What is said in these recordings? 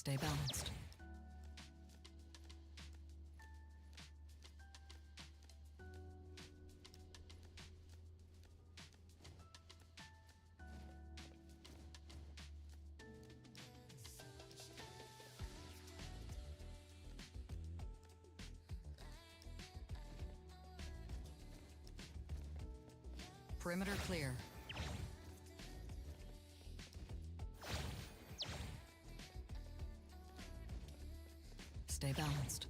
Stay balanced. Perimeter clear. Stay balanced.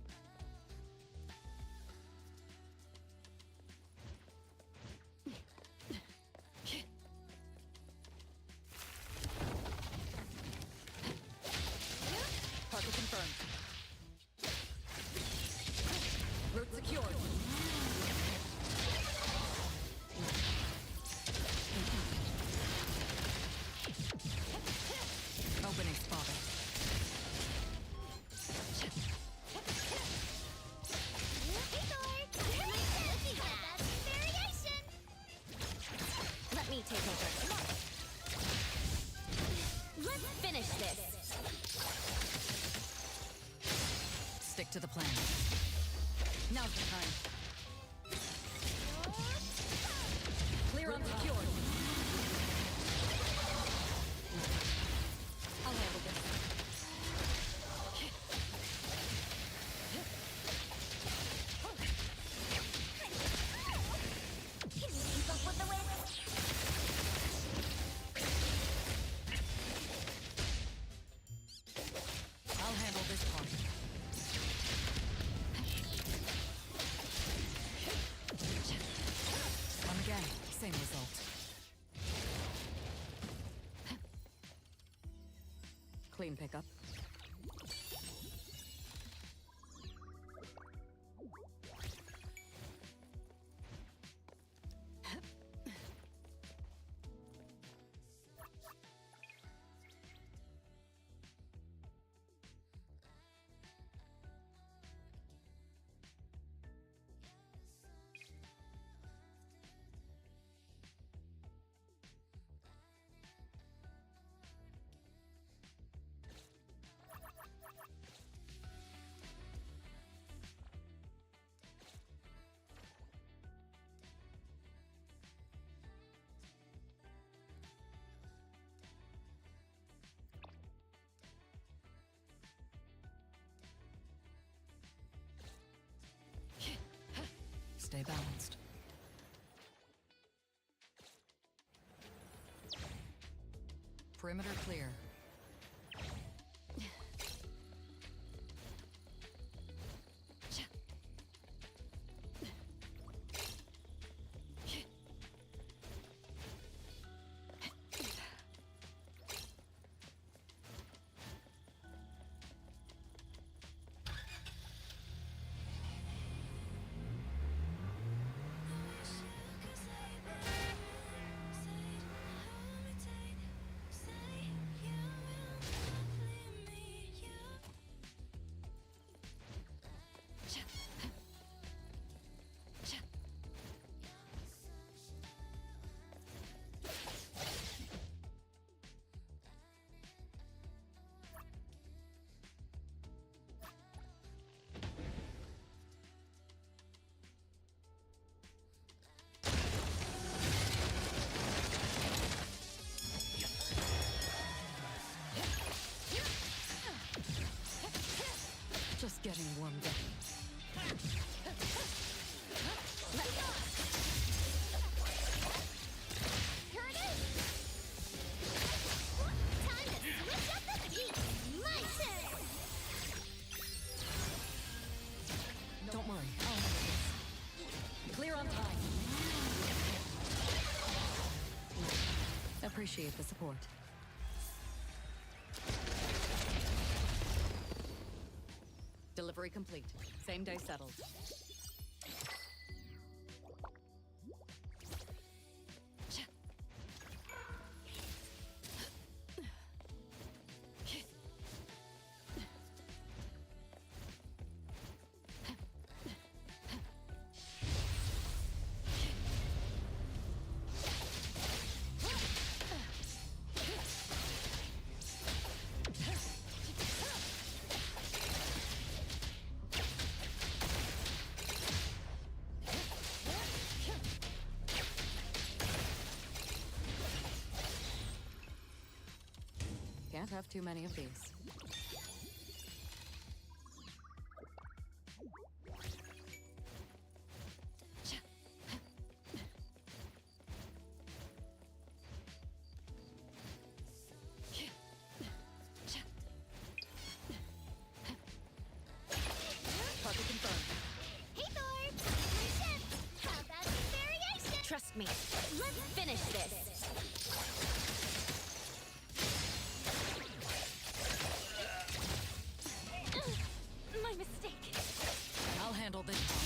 Target confirmed. Route secured. Opening spotted. Let me take over. Let's finish this. Stick to the plan. Now's the time. Clear unsecured. I'll handle this. Can you keep up with the wind? I'll handle this part. Come again. Same result. Clean pickup. Stay balanced. Perimeter clear. Just getting warmed up. Let's go. Here it is. Time to switch up the beat. My turn. Don't worry, I'll handle this. Clear on time. Appreciate the support. Delivery complete. Same day settled. Can't have too many of these. Puzzle confirmed. Hey Thor! My ship! How about some variation? Trust me. Let's finish this. My mistake. I'll handle this one.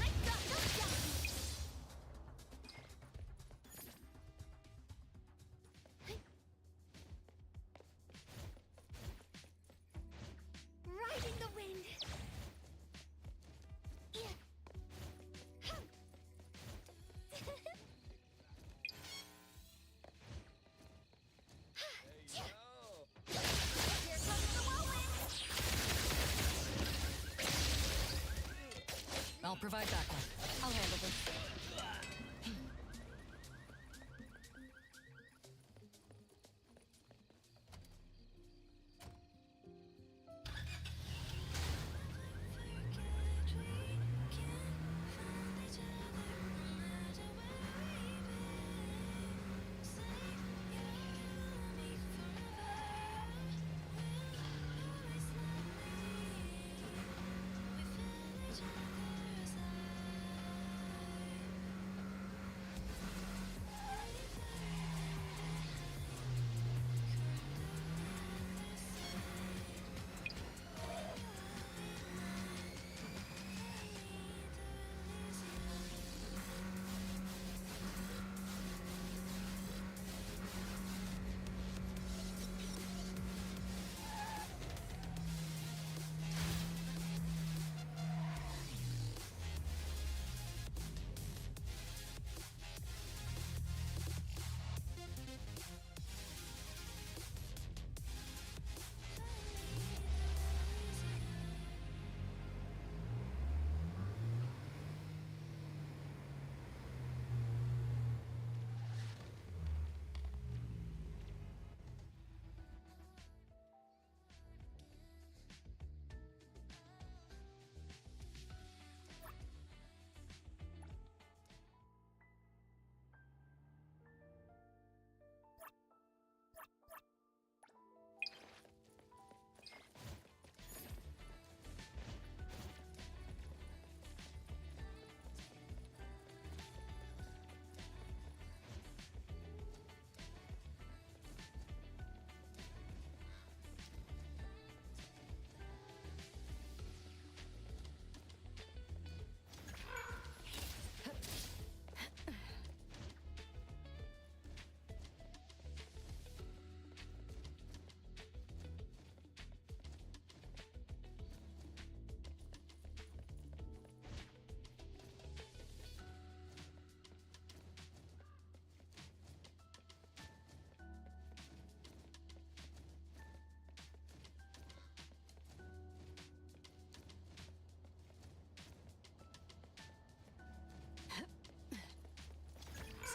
I got no doubt! Riding the wind! Yeah. Huh. Here comes the whirlwind! I'll provide backup. I'll handle this.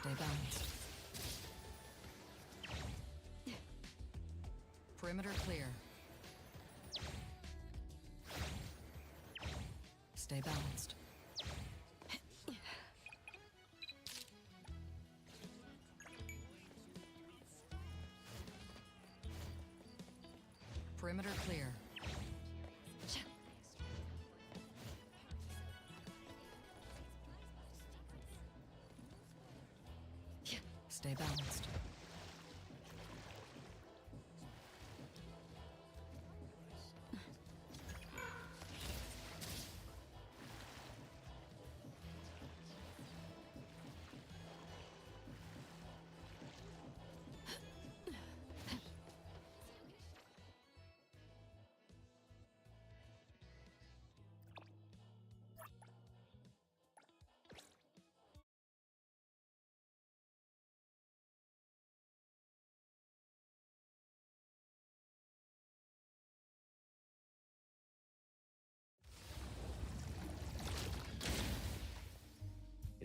Stay balanced. Perimeter clear. Stay balanced. Perimeter clear. Stay balanced.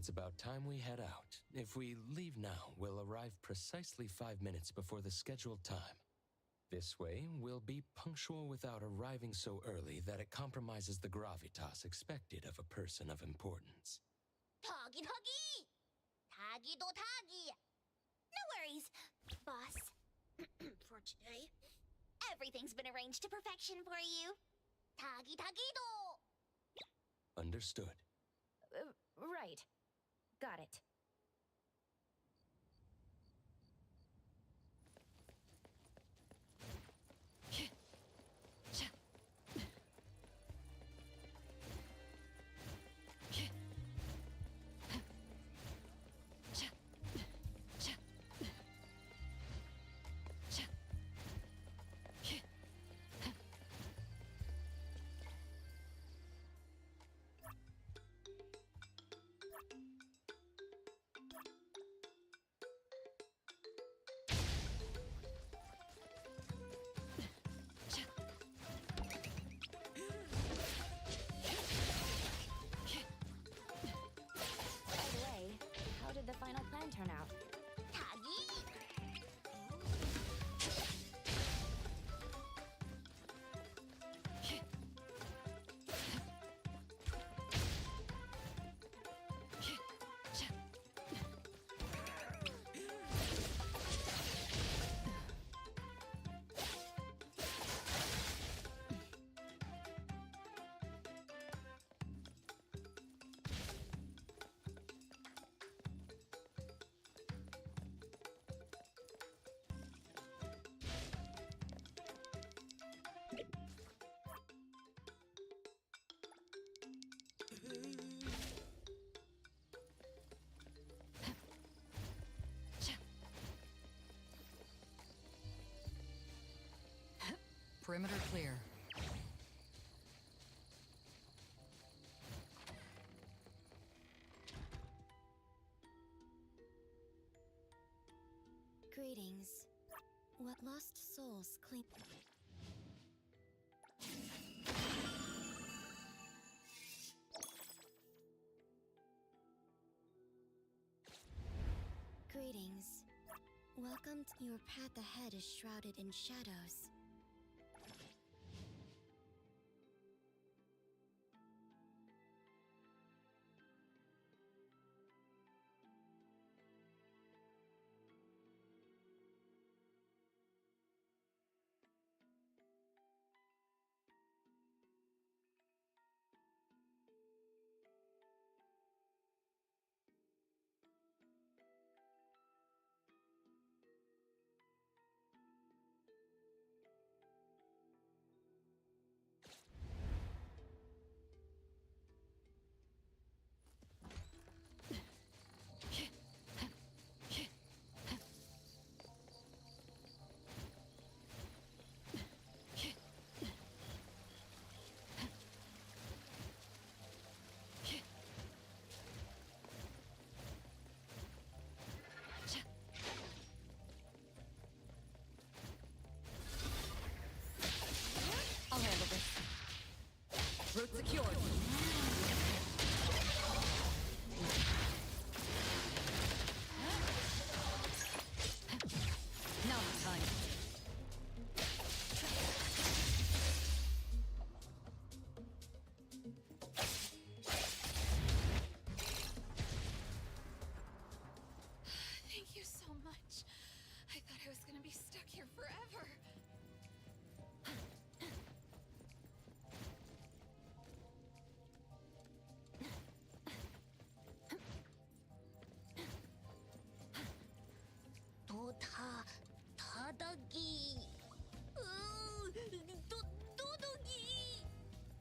It's about time we head out. If we leave now, we'll arrive precisely 5 minutes before the scheduled time. This way, we'll be punctual without arriving so early that it compromises the gravitas expected of a person of importance. Doggy doggy! Taggy do taggy! No worries, boss. For today, everything's been arranged to perfection for you. Taggy taggy do! Understood. Right. Got it. How did the final plan turn out? Taggy! Perimeter clear. Greetings. What lost souls cling... Greetings. Welcome to your path ahead is shrouded in shadows. I'll handle this. Route secured. Now it's time. Thank you so much. I thought I was gonna be stuck here forever.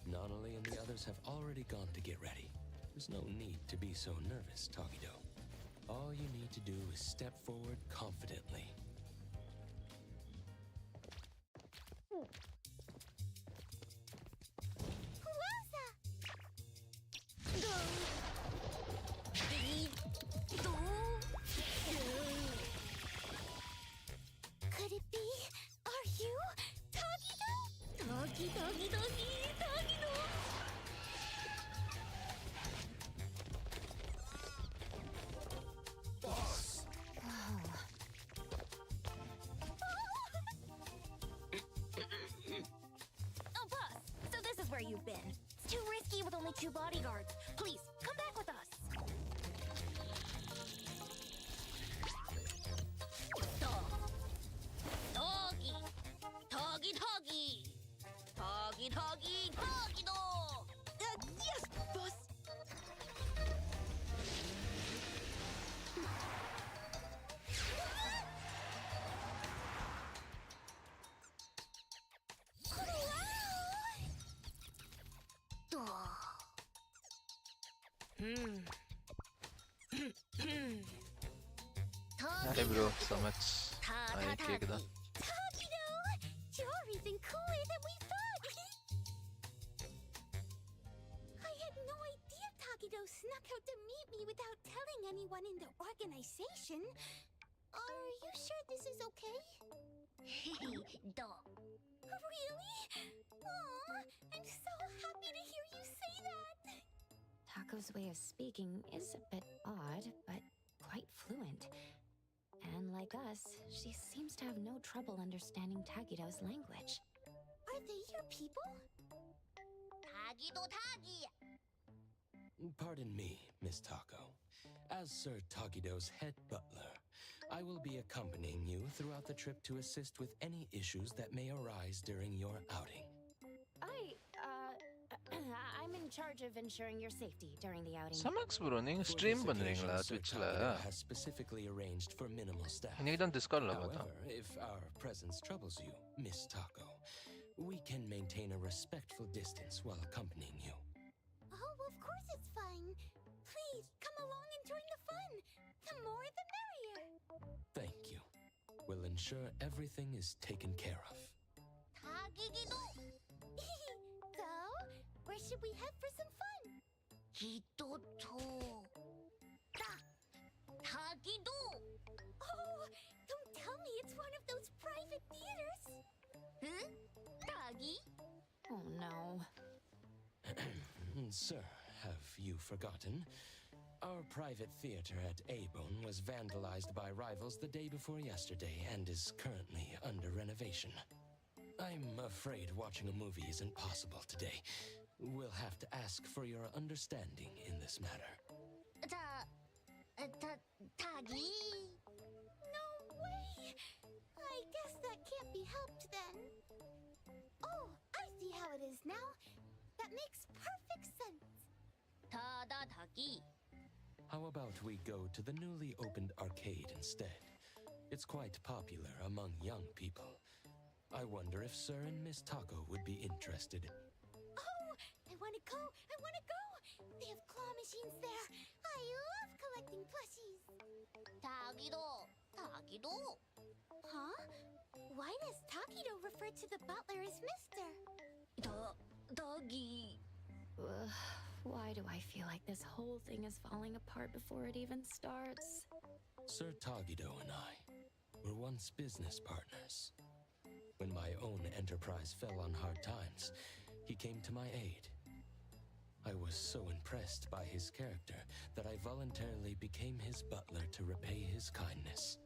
Nonali and the others have already gone to get ready. There's no need to be so nervous, Tagido. All you need to do is step forward confidently. Could it be? Are you Tagido? Doggy, doggy, doggy, Tagido! two bodyguards. Please, come back with us. Doggy. Doggy, doggy. Doggy, doggy, doggy, dog. Yes, boss. Hey bro, so much. Ay, cake da. Tagido! You're even cooler than we thought! I had no idea Tagido snuck out to meet me without telling anyone in the organization. Are you sure this is okay? Really? Aw, I'm so happy to hear you say that! Taco's way of speaking is a bit odd, but quite fluent. And like us, she seems to have no trouble understanding Tagido's language. Are they your people? Tagido Tagi! Pardon me, Miss Taco. As Sir Tagido's head butler, I will be accompanying you throughout the trip to assist with any issues that may arise during your outing. I'm in charge of ensuring your safety during the outing. Samax bro, ning For stream this banring la occasion, Sir Twitch Tagido la. has specifically arranged for minimal staff. Hindi kita Discord la ba ta? However, if our presence troubles you, Miss Taco, we can maintain a respectful distance while accompanying you. Oh, of course it's fine. Please, come along and join the fun. The more the merrier. Thank you. We'll ensure everything is taken care of. Tagigido! So, where should we head for some fun? Gidoto. Tagido! Oh, don't tell me it's one of those private theaters. Huh? Tagi? Oh no. Sir, have you forgotten? Our private theater at A-Bone was vandalized by rivals the day before yesterday and is currently under renovation. I'm afraid watching a movie isn't possible today. We'll have to ask for your understanding in this matter. Tagi? No way! I guess that can't be helped then. Oh, I see how it is now. That makes perfect sense. Tagi. How about we go to the newly opened arcade instead? It's quite popular among young people. I wonder if Sir and Miss Taco would be interested. Oh, I want to go! I want to go! They have claw machines there. I love collecting plushies. Tagido. Tagido. Huh? Why does Tagido refer to the butler as Mr.? Doggy. Ugh, why do I feel like this whole thing is falling apart before it even starts? Sir Tagido and I were once business partners. When my own enterprise fell on hard times, he came to my aid. I was so impressed by his character that I voluntarily became his butler to repay his kindness.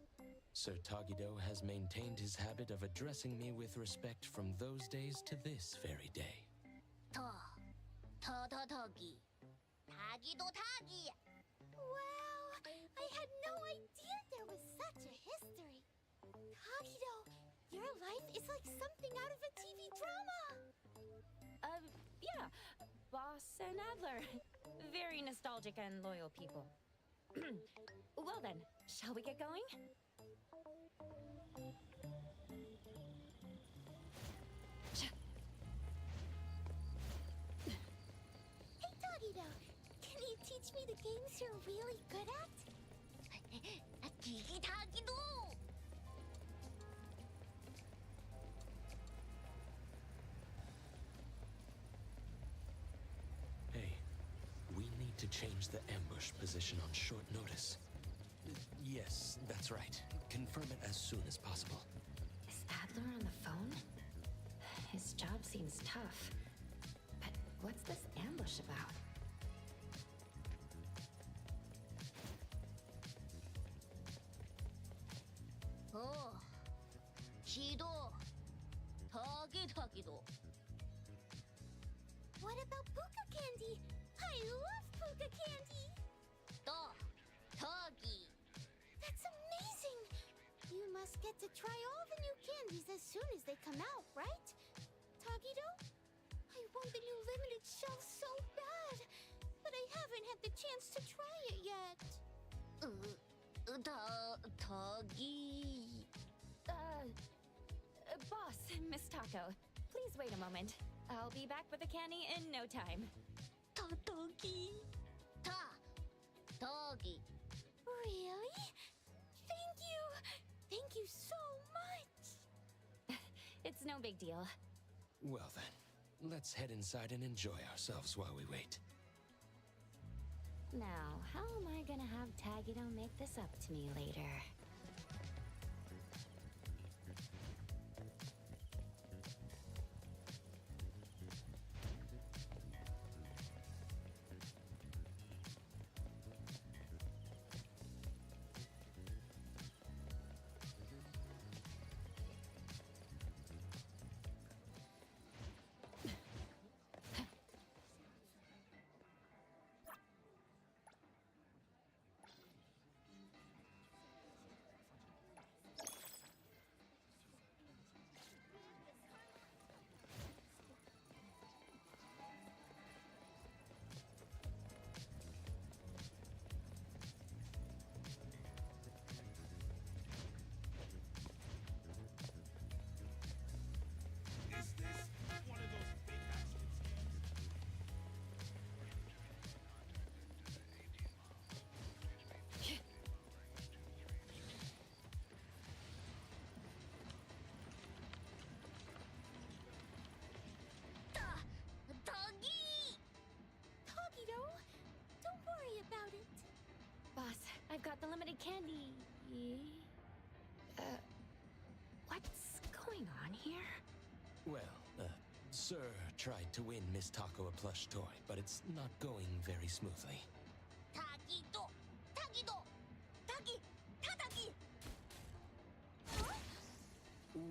Sir Tagido has maintained his habit of addressing me with respect from those days to this very day. Tagi. Tagido Tagi. Wow, I had no idea there was such a history. Tagido, your life is like something out of a TV drama. Yeah. Boss and Adler. Very nostalgic and loyal people. Well then, shall we get going? Hey, Tagido, can you teach me the games you're really good at? Tagido! Hey, we need to change the ambush position on short notice. Yes, that's right. Confirm it as soon as possible. Is Adler on the phone? His job seems tough. But what's this ambush about? Oh, Chido. Tagido. What about Buka Candy? I love puka candy! Togi! That's amazing! You must get to try all the new candies as soon as they come out, right? Tagido? I want the new limited shelf so bad, but I haven't had the chance to try it yet. Togi... Boss, Miss Taco, please wait a moment. I'll be back with the candy in no time. Togi. Really? Thank you! Thank you so much! It's no big deal. Well then, let's head inside and enjoy ourselves while we wait. Now, how am I gonna have Tagido make this up to me later? Tagido, don't worry about it. Boss, I've got the limited candy. What's going on here? Well, Sir tried to win Miss Taco a plush toy, but it's not going very smoothly. Tagido! Tagi!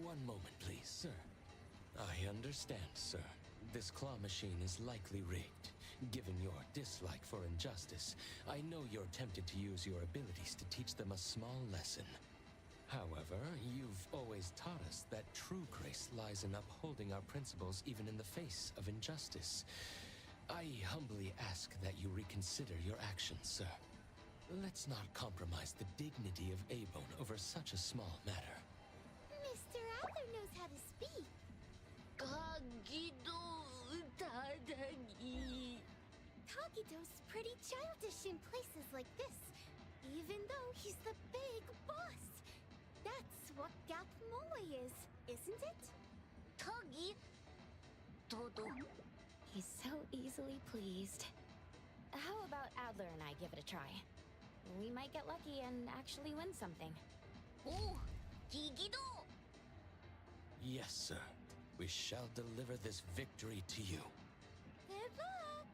One moment, please, sir. I understand, sir. This claw machine is likely rigged. Given your dislike for injustice, I know you're tempted to use your abilities to teach them a small lesson. However, you've always taught us that true grace lies in upholding our principles even in the face of injustice. I humbly ask that you reconsider your actions, sir. Let's not compromise the dignity of A-Bone over such a small matter. Mr. Adler knows how to speak. Tagido's pretty childish in places like this, even though he's the big boss. That's what Gap Moe is, isn't it? Tagi? He's so easily pleased. How about Adler and I give it a try? We might get lucky and actually win something. Oh, Gigido! Yes, sir. We shall deliver this victory to you. Good luck!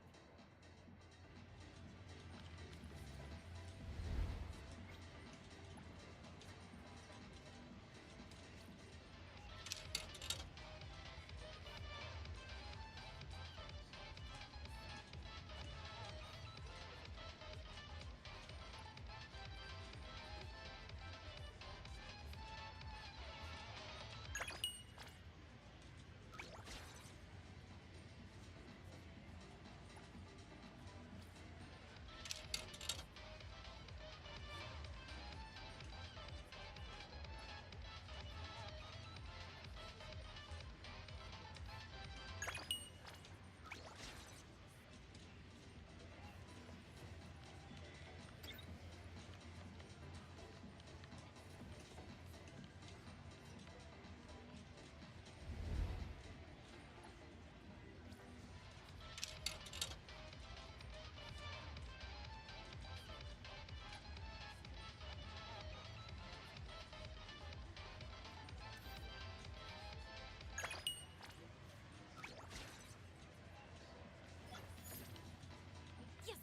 Yes!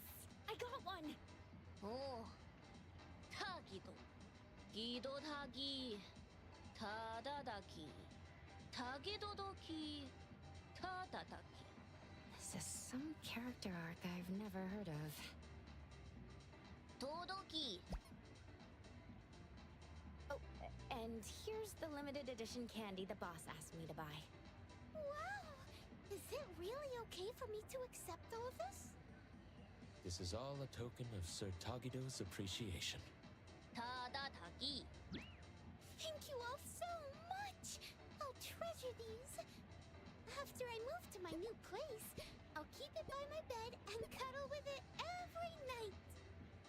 I got one! Oh, Tagido. Gido Tagi. Tadadaki. Tagidodoki. Tadadaki. This is some character arc I've never heard of. Todoki. Oh, and here's the limited edition candy the boss asked me to buy. Wow! Is it really okay for me to accept all of this? This is all a token of Sir Tagido's appreciation. Tadataki. Thank you all so much! I'll treasure these. After I move to my new place, I'll keep it by my bed and cuddle with it every night.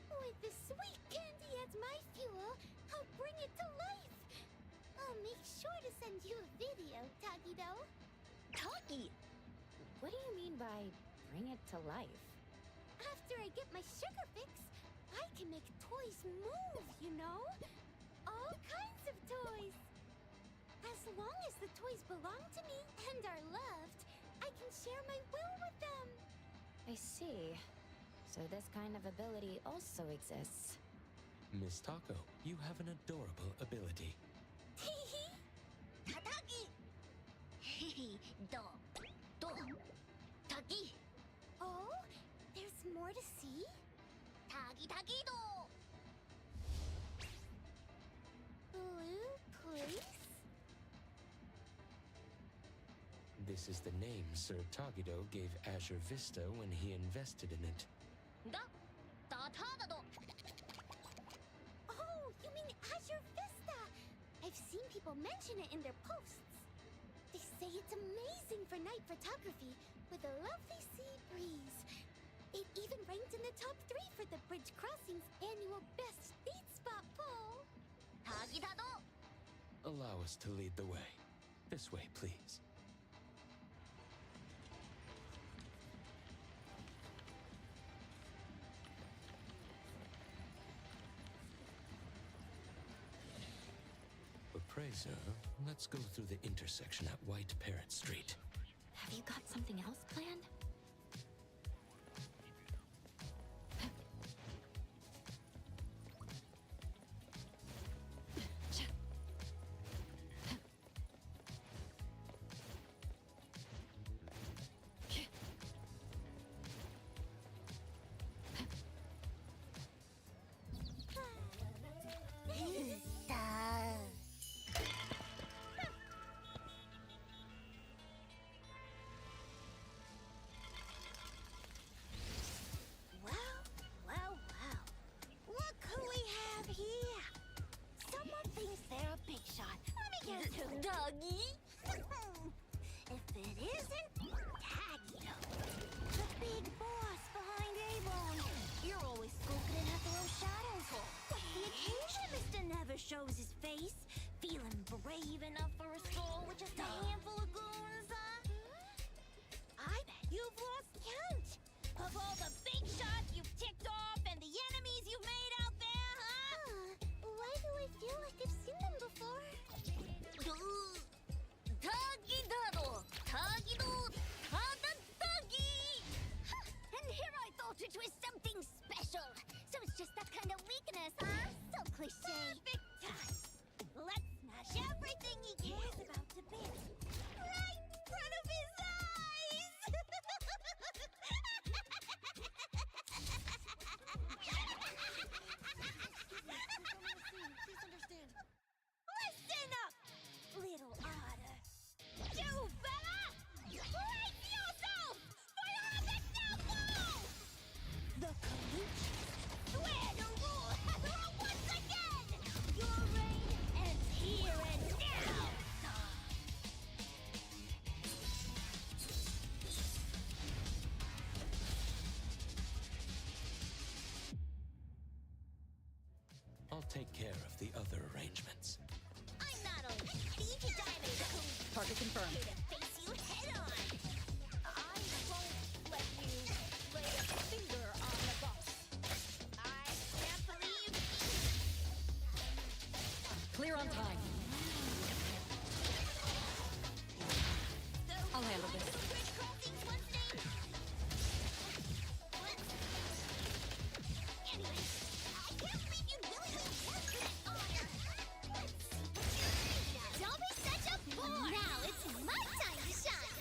With this sweet candy as my fuel, I'll bring it to life. I'll make sure to send you a video, Tagido. Tagi! What do you mean by bring it to life? After I get my sugar fix, I can make toys move, you know? All kinds of toys. As long as the toys belong to me and are loved, I can share my will with them. I see. So this kind of ability also exists. Miss Taco, you have an adorable ability. Hehe. Tatagi. Hehe. Do. Tagi. Oh, there's more to see? Tagi-tagi-do. Blue place? This is the name Sir Tagido gave Azure Vista when he invested in it. Da-da-da-do. Oh, you mean Azure Vista? I've seen people mention it in their posts. They say it's amazing for night photography with a lovely sea breeze. It even ranked in the top 3 for the Bridge Crossing's annual Best Date Spot poll. Tagi-da-do. Allow us to lead the way. This way, please. Appraiser, let's go through the intersection at White Parrot Street. Have you got something else planned? Well. Look who we have here. Someone thinks they're a big shot. Let me guess who. Doggy? If it isn't, Tagido. The big boss behind A-Bone. You're always skulking in after those shadows. What's the occasion Mr. Never shows his face? Feeling brave enough for a stroll with just a handful of goons, huh? I bet you've lost count of all the big shots you've ticked off and the enemies you've made out there, huh? Why do I feel like I've seen them before? Tagi-dado! Tagi-do! Tada-dagi! And here I thought it was something special. So it's just that kind of weakness, huh? So cliche. Perfect time. Let's smash everything he cares about to bits. Right in front of his eyes! Listen up, little otter. You fella! Brace yourself! For you'll have the downfall! The Kaluchi swear to rule Hera once again! Your reign ends here and now! I'll take care of the other arrangements. I'm not only ready to dive into Kaluchi, Target confirmed. here to face you head on! I won't let you lay a finger on the boss. I can't believe... Clear on time. I'll handle this. Bridge Crossings once named... Anyway, I can't believe you willingly accepted that honor. Let's see what you're made of. Don't be such a bore! Now it's my time to shine!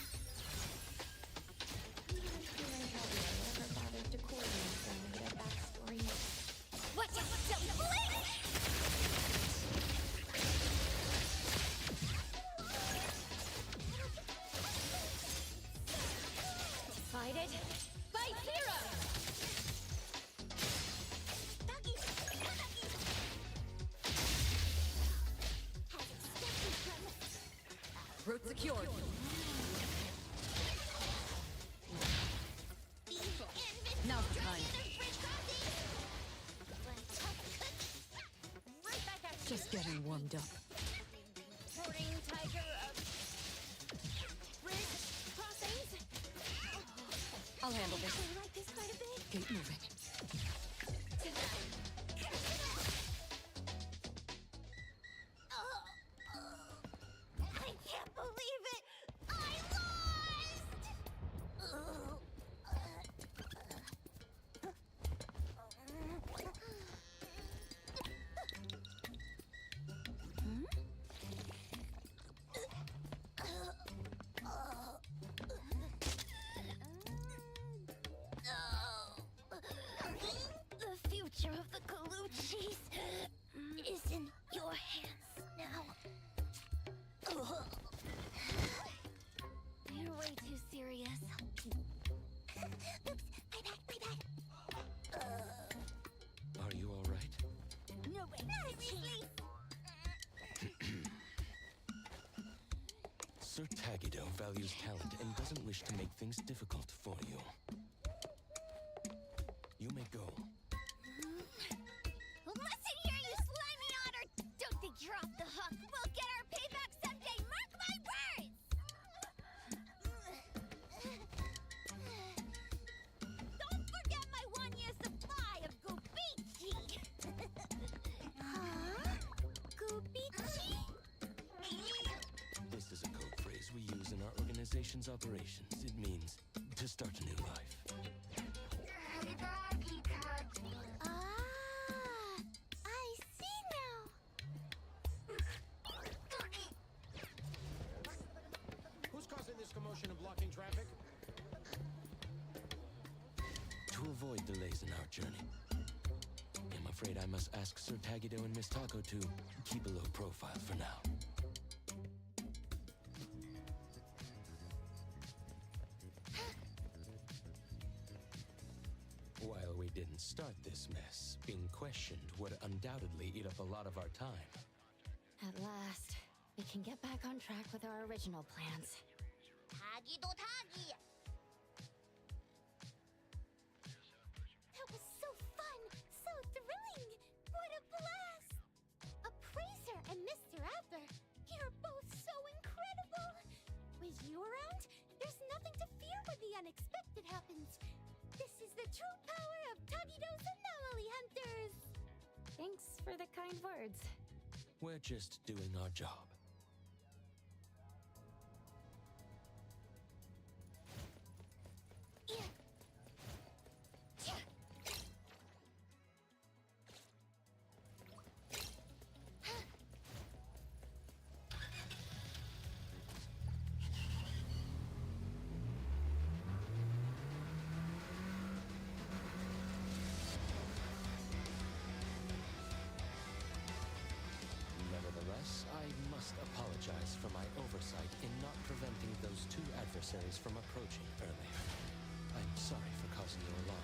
Route secured. Now's the time. Just getting warmed up. Sporting tiger of bridge crossings. I'll handle this. I like this quite a bit. Gate moving. I can't believe it! I lost! The future of the Colucci's is in your hands now. You're way too serious. Oops, my bad. Are you all right? No way. Seriously? Sir Tagido values talent and doesn't wish to make things difficult for you. You may go. Listen here, you slimy otter! Don't think you're off the hook. We'll get our payback someday, mark my words! Don't forget my 1-year supply of Gubichi! Huh? Gubichi? This is a code phrase we use in our organization's operations. It means to start a new life. I see now. Who's causing this commotion and blocking traffic? To avoid delays in our journey, I'm afraid I must ask Sir Tagido and Miss Tako to keep a low profile for now. While we didn't start this mess, being questioned would undoubtedly eat up a lot of our time. At last, we can get back on track with our original plans. Tagi do Tagi! That was so fun! So thrilling! What a blast! Appraiser and Mr. Adler, you're both so incredible! With you around, there's nothing to fear when the unexpected happens. This is the true power of Tagido's anomaly hunters! Thanks for the kind words. We're just doing our job. Yeah. Yeah. Nevertheless, I must apologize for my oversight in not preventing those two adversaries from approaching earlier. I'm sorry for causing you alarm.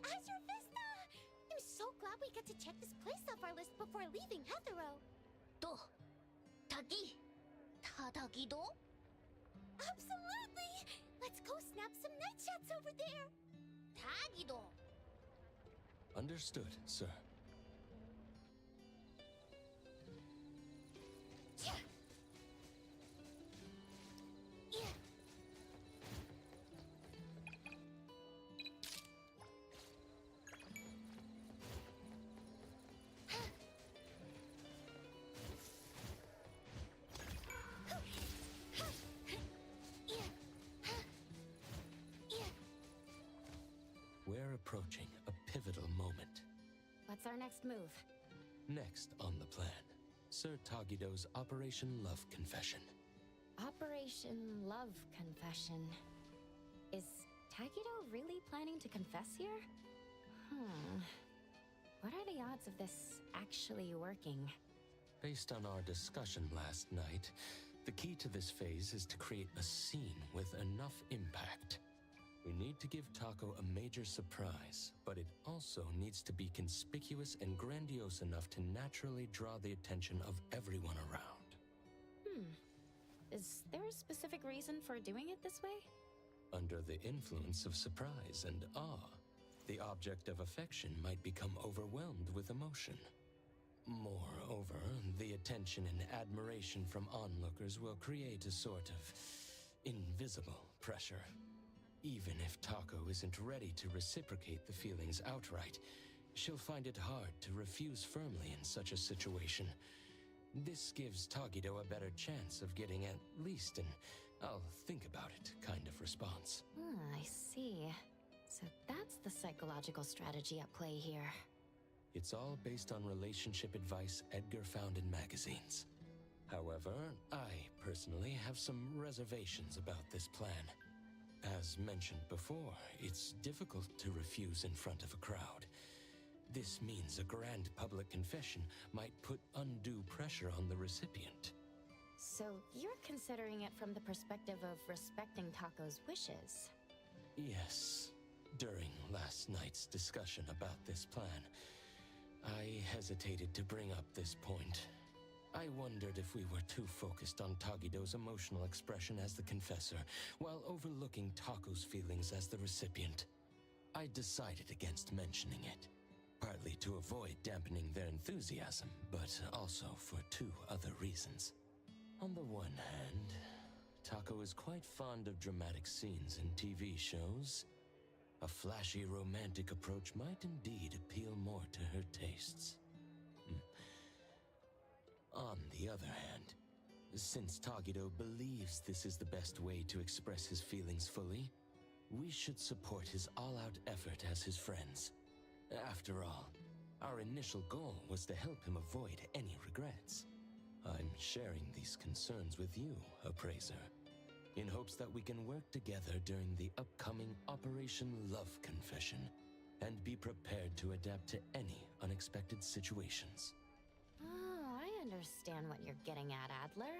Azure Vista! I'm so glad we get to check this place off our list before leaving Heathrow. Do. Tagi. Tagi-do? Absolutely! Let's go snap some night shots over there. Tagi-do. Understood, sir. Yeah. Yeah. We're approaching a pivotal moment. What's our next move? Next on the plan, Sir Tagido's Operation Love Confession. Operation Love Confession. Is Tagido really planning to confess here? What are the odds of this actually working? Based on our discussion last night, the key to this phase is to create a scene with enough impact. We need to give Taco a major surprise, but it also needs to be conspicuous and grandiose enough to naturally draw the attention of everyone around. Is there a specific reason for doing it this way? Under the influence of surprise and awe, the object of affection might become overwhelmed with emotion. Moreover, the attention and admiration from onlookers will create a sort of invisible pressure. Even if Taco isn't ready to reciprocate the feelings outright, she'll find it hard to refuse firmly in such a situation. This gives Tagido a better chance of getting at least an "I'll think about it" kind of response. I see. So that's the psychological strategy at play here. It's all based on relationship advice Edgar found in magazines. However, I personally have some reservations about this plan. As mentioned before, it's difficult to refuse in front of a crowd. This means a grand public confession might put undue pressure on the recipient. So you're considering it from the perspective of respecting Taco's wishes. Yes. During last night's discussion about this plan, I hesitated to bring up this point. I wondered if we were too focused on Tagido's emotional expression as the confessor, while overlooking Taco's feelings as the recipient. I decided against mentioning it, partly to avoid dampening their enthusiasm, but also for two other reasons. On the one hand, Taco is quite fond of dramatic scenes in TV shows. A flashy romantic approach might indeed appeal more to her tastes. On the other hand, since Tagido believes this is the best way to express his feelings fully, we should support his all-out effort as his friends. After all, our initial goal was to help him avoid any regrets. I'm sharing these concerns with you, Appraiser, in hopes that we can work together during the upcoming Operation Love Confession and be prepared to adapt to any unexpected situations. Oh, I understand what you're getting at, Adler.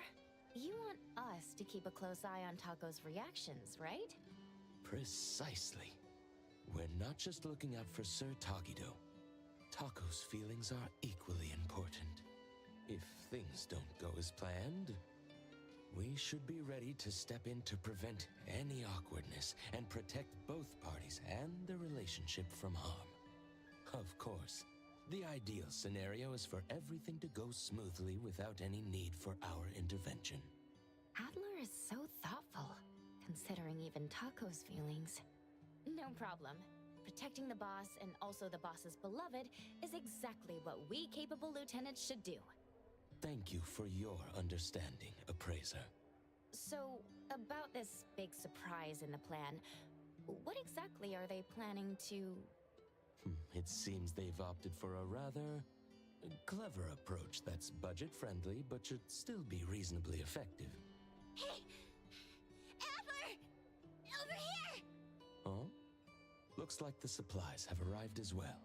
You want us to keep a close eye on Taco's reactions, right? Precisely. We're not just looking out for Sir Tagido. Taco's feelings are equally important. If things don't go as planned, we should be ready to step in to prevent any awkwardness and protect both parties and the relationship from harm. Of course, the ideal scenario is for everything to go smoothly without any need for our intervention. Adler is so thoughtful, considering even Taco's feelings. No problem. Protecting the boss and also the boss's beloved is exactly what we capable lieutenants should do. Thank you for your understanding, Appraiser. So, about this big surprise in the plan, what exactly are they planning to... It seems they've opted for a rather clever approach that's budget-friendly but should still be reasonably effective. Hey! Adler! Over here! Huh? Looks like the supplies have arrived as well.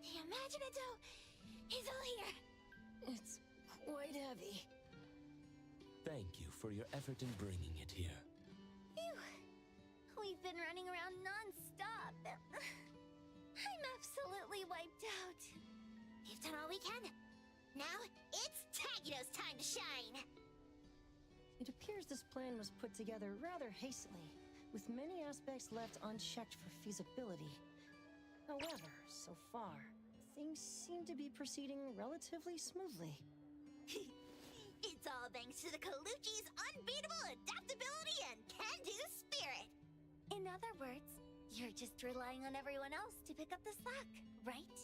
The Imaginato is all here. It's quite heavy. Thank you for your effort in bringing it here. Phew. We've been running around non-stop. I'm absolutely wiped out. We've done all we can. Now, it's Tagido's time to shine! It appears this plan was put together rather hastily, with many aspects left unchecked for feasibility. However, so far, things seem to be proceeding relatively smoothly. It's all thanks to the Colucci's unbeatable adaptability and can-do spirit! In other words, you're just relying on everyone else to pick up the slack, right?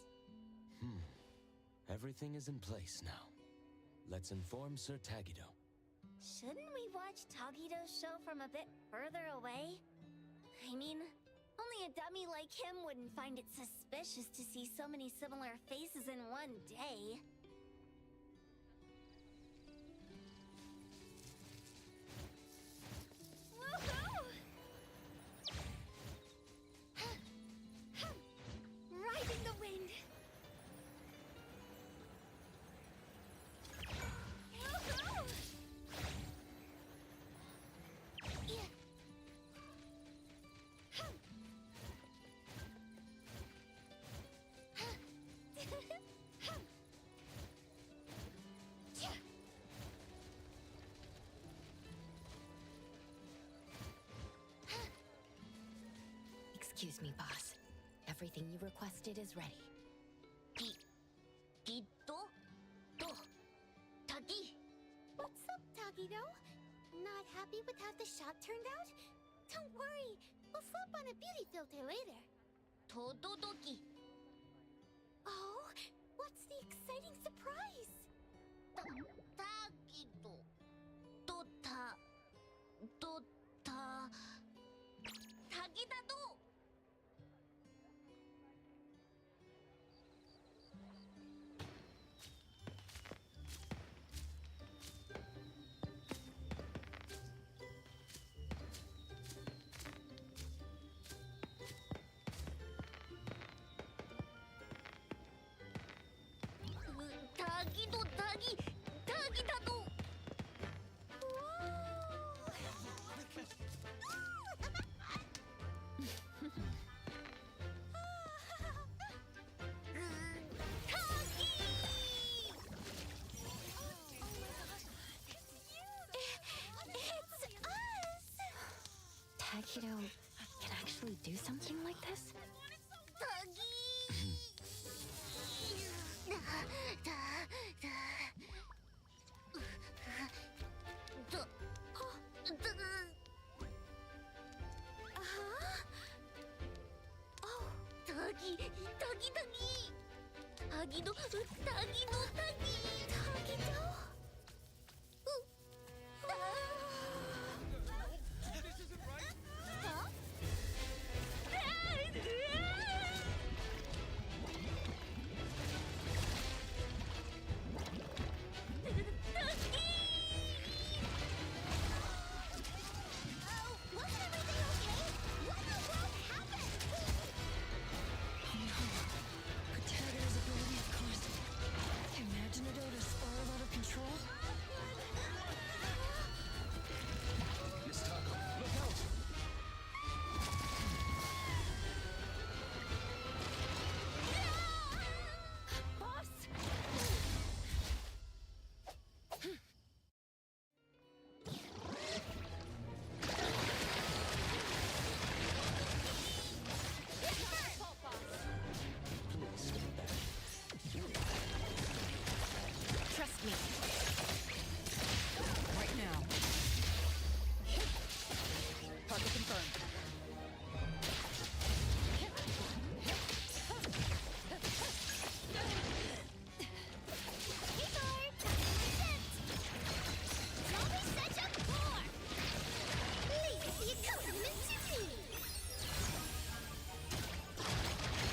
Everything is in place now. Let's inform Sir Tagido. Shouldn't we watch Tagido's show from a bit further away? I I mean, only a dummy like him wouldn't find it suspicious to see so many similar faces in one day. Woohoo! Riding the wind. Woohoo! Yeah. Excuse me, boss. Everything you requested is ready. What's up, Tagido? Not happy with how the shot turned out? Don't worry, we'll slap on a beauty filter later. Tododoki. Oh, what's the exciting surprise? Tagido. Tagida-do! Tagi-da-do! Tagido can actually do something like this? Trust me. Right now. Target confirmed.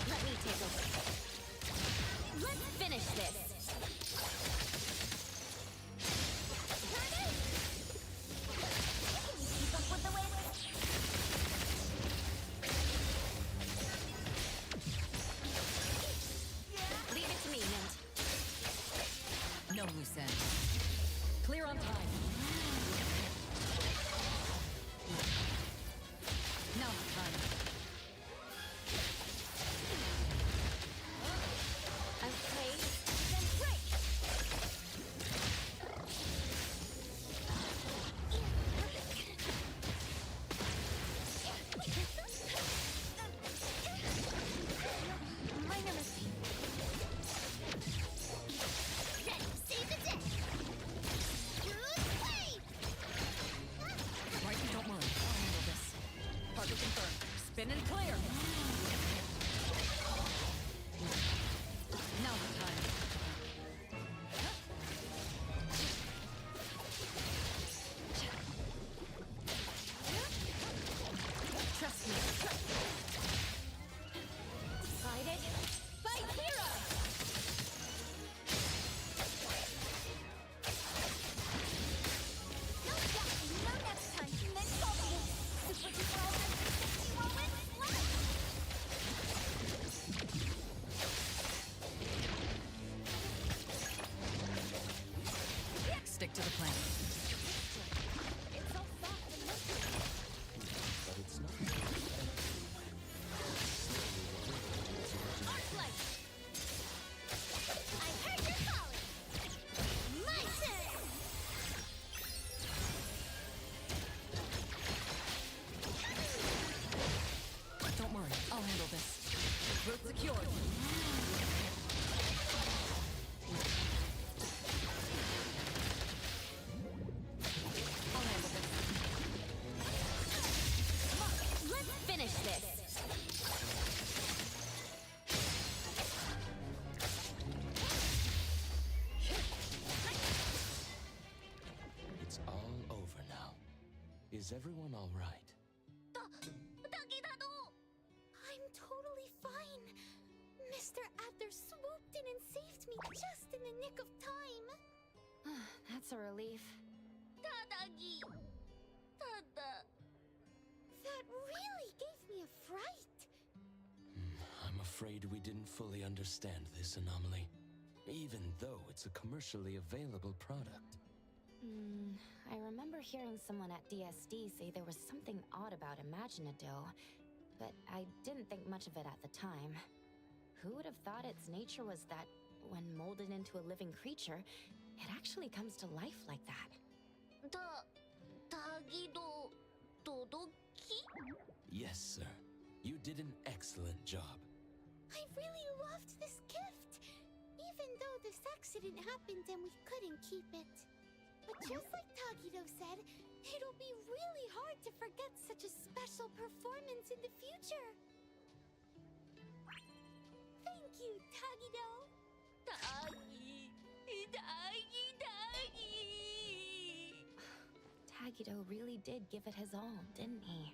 Let me take over. Let's finish this. Keep up with the wind. Leave it to me, Mint. No loose ends. Clear on time. Now the time. Okay, then break! Minor mistake. Ready, save the day. Good play. Right, don't worry. I'll handle this. Target confirmed. Spin and clear. Now the time. Trust me. Stick to the plan. It's so soft and liquid. But it's not. Arc light! I heard your calling. My turn. Don't worry, I'll handle this. Route secured. I'll handle this. Let's finish this. It's all over now. Is everyone all right? Tagidado! I'm totally fine. Mr. Adler swooped in and saved me just in the nick of time. That's a relief. Tadagi! Tada! That really gave me a fright. I'm afraid we didn't fully understand this anomaly, even though it's a commercially available product. I remember hearing someone at DSD say there was something odd about Imaginado, but I didn't think much of it at the time. Who would have thought its nature was that, when molded into a living creature, it actually comes to life like that? Tagido... Todoki? Yes, sir. You did an excellent job. I really loved this gift. Even though this accident happened and we couldn't keep it. But just like Tagido said, it'll be really hard to forget such a special performance in the future. Thank you, Tagido. Tagido really did give it his all, didn't he?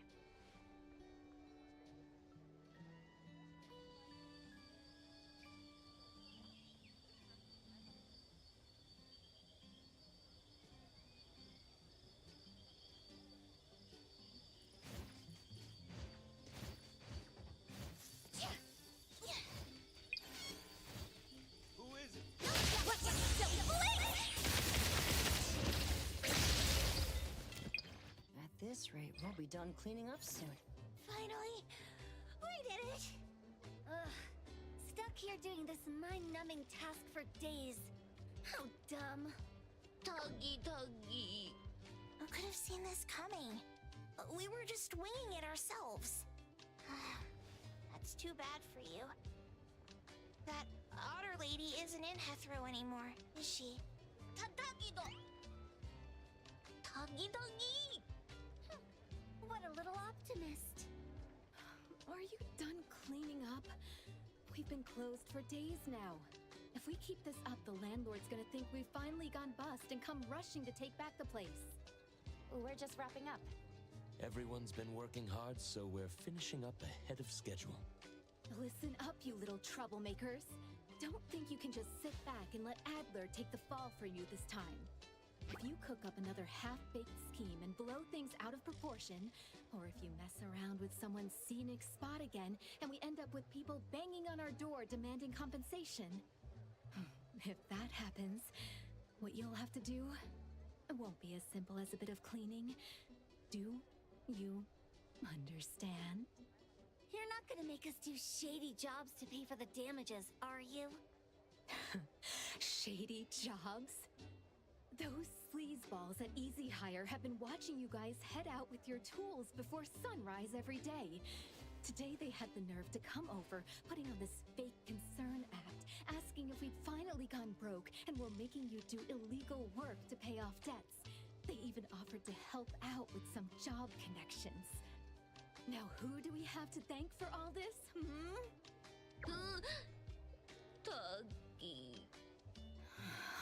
Who is it? At this rate, we'll be done cleaning up soon. Finally, we did it. Ugh, stuck here doing this mind-numbing task for days. How dumb. Tuggy. I could have seen this coming. We were just winging it ourselves. That's too bad for you. That otter lady isn't in Hethro anymore, is she? Tagido! Tagidogi! What a little optimist. Are you done cleaning up? We've been closed for days now. If we keep this up, the landlord's gonna think we've finally gone bust and come rushing to take back the place. We're just wrapping up. Everyone's been working hard, so we're finishing up ahead of schedule. Listen up, you little troublemakers. Don't think you can just sit back and let Adler take the fall for you this time. If you cook up another half-baked scheme and blow things out of proportion, or if you mess around with someone's scenic spot again and we end up with people banging on our door demanding compensation, if that happens, what you'll have to do won't be as simple as a bit of cleaning. Do you understand? You're not gonna make us do shady jobs to pay for the damages, are you? Shady jobs? Those sleazeballs at Easy Hire have been watching you guys head out with your tools before sunrise every day. Today they had the nerve to come over, putting on this fake concern act, asking if we'd finally gone broke and were making you do illegal work to pay off debts. They even offered to help out with some job connections. Now who do we have to thank for all this, Tuggy.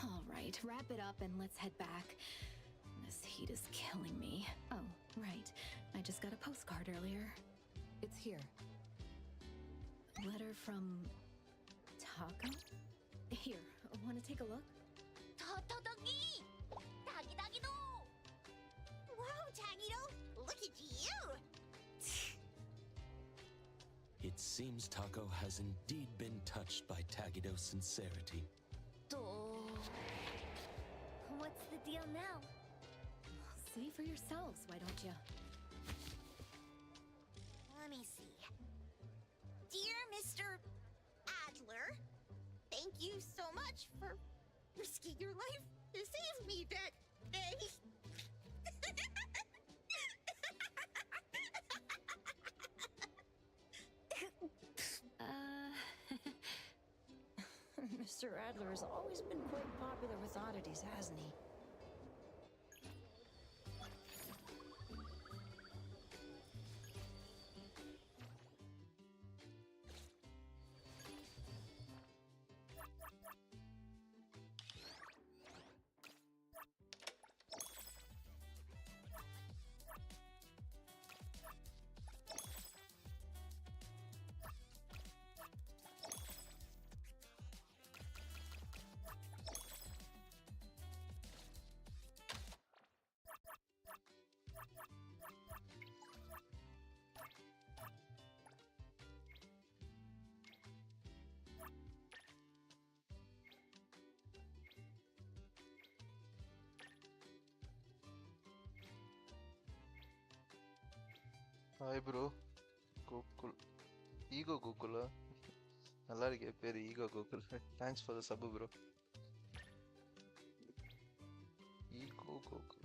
All right, wrap it up and let's head back. This heat is killing me. Oh, right. I just got a postcard earlier. It's here. Letter from... Taco? Here, wanna take a look? Tuggy! Tagido! Wow, Tagido! Look at you! It seems Taco has indeed been touched by Tagido's sincerity. What's the deal now. See for yourselves, why don't you? Let me see. Dear Mr. Adler, thank you so much for risking your life to save me that day. Mr. Adler has always been quite popular with oddities, hasn't he? Hi bro, Gokul. Ego Gokula. நல்லா இருக்கே பேரு Ego Gokul. Thanks for the sub bro. Ego Gokul.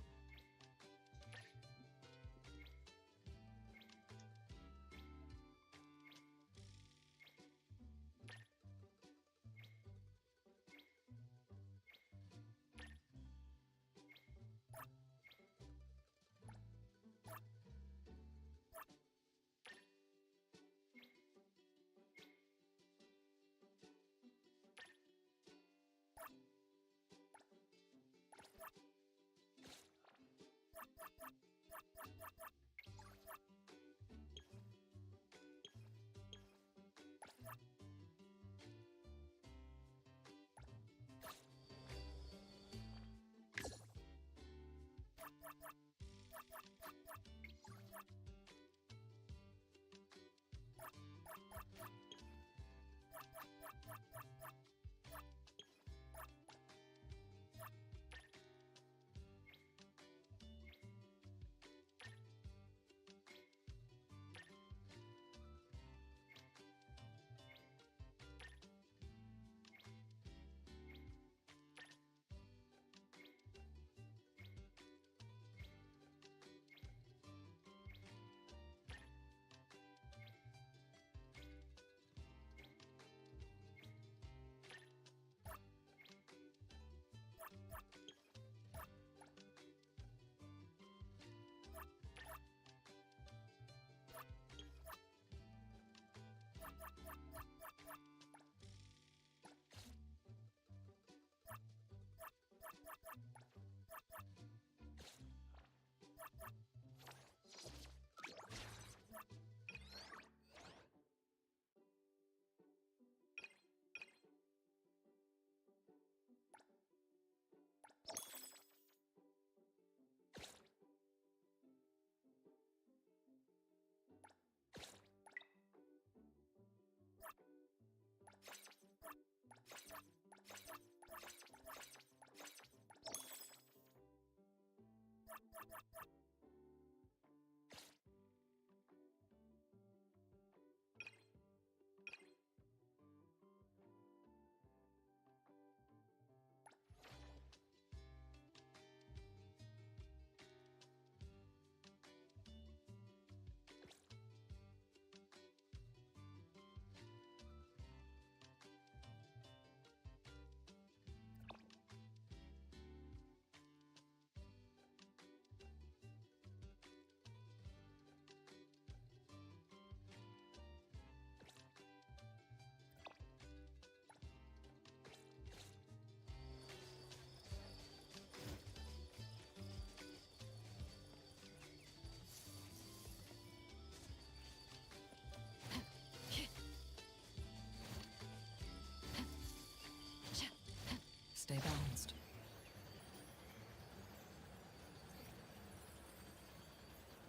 Stay balanced.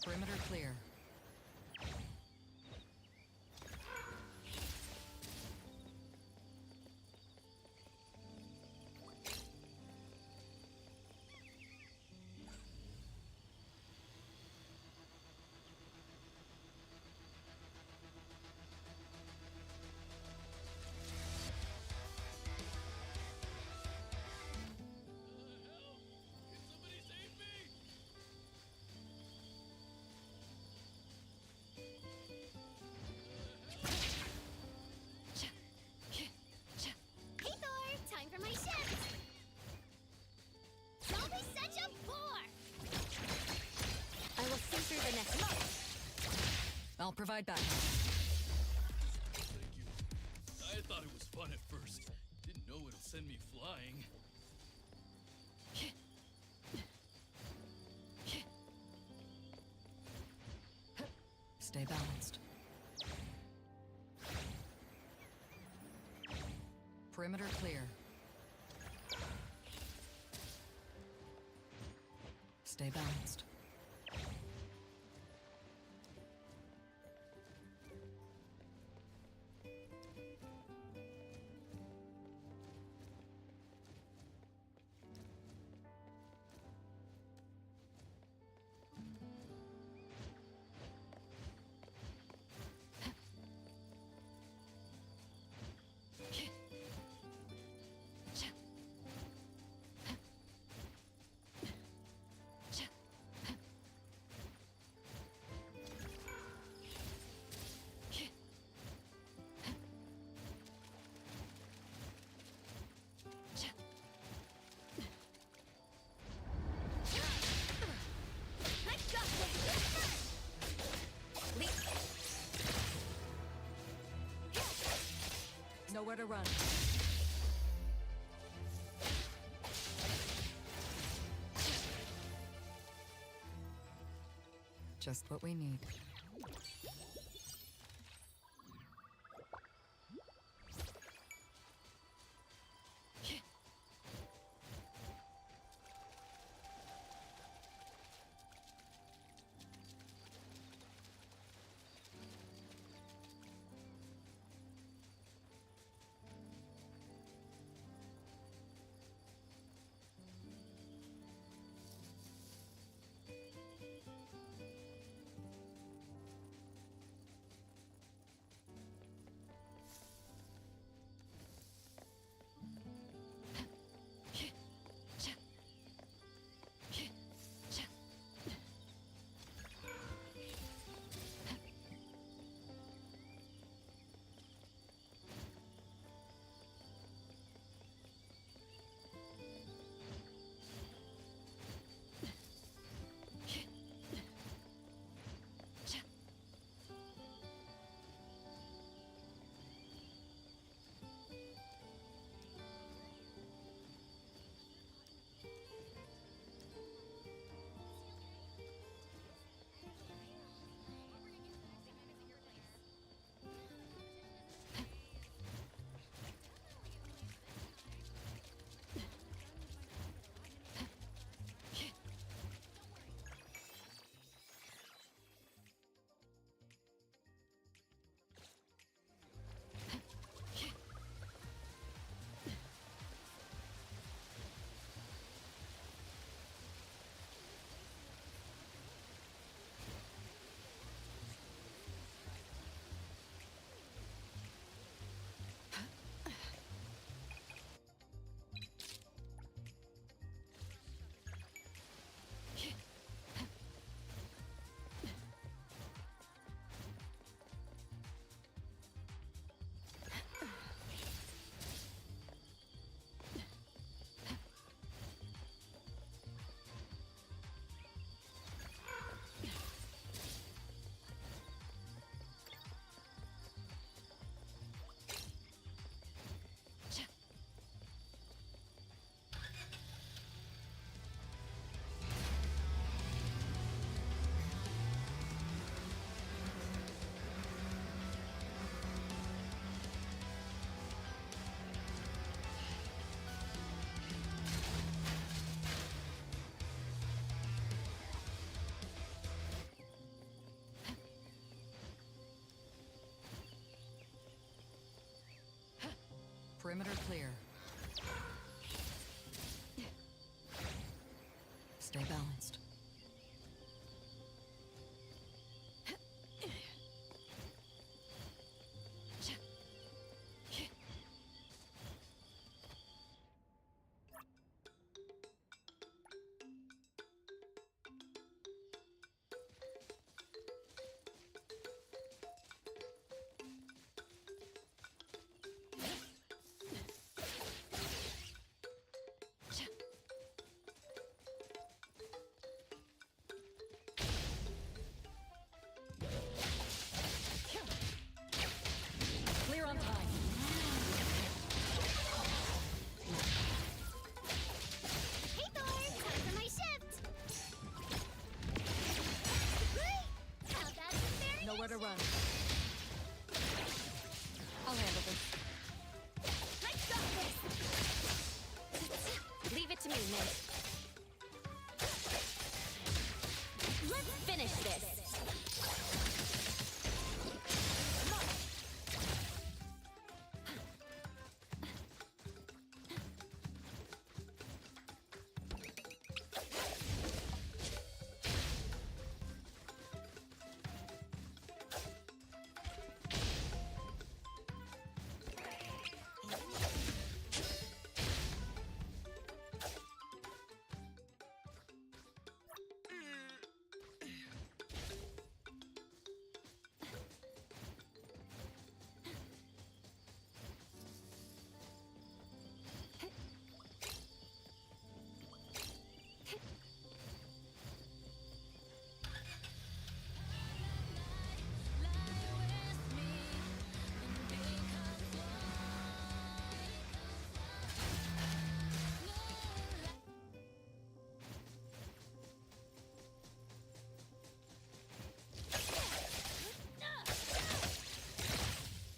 Perimeter clear. I'll provide backup. Thank you. I thought it was fun at first. Didn't know it'll send me flying. Stay balanced. Perimeter clear. Stay balanced. Nowhere to run. Just what we need. Perimeter clear. Stay balanced. run? I'll handle this. I got this! Leave it to me, Mint. Let's finish this!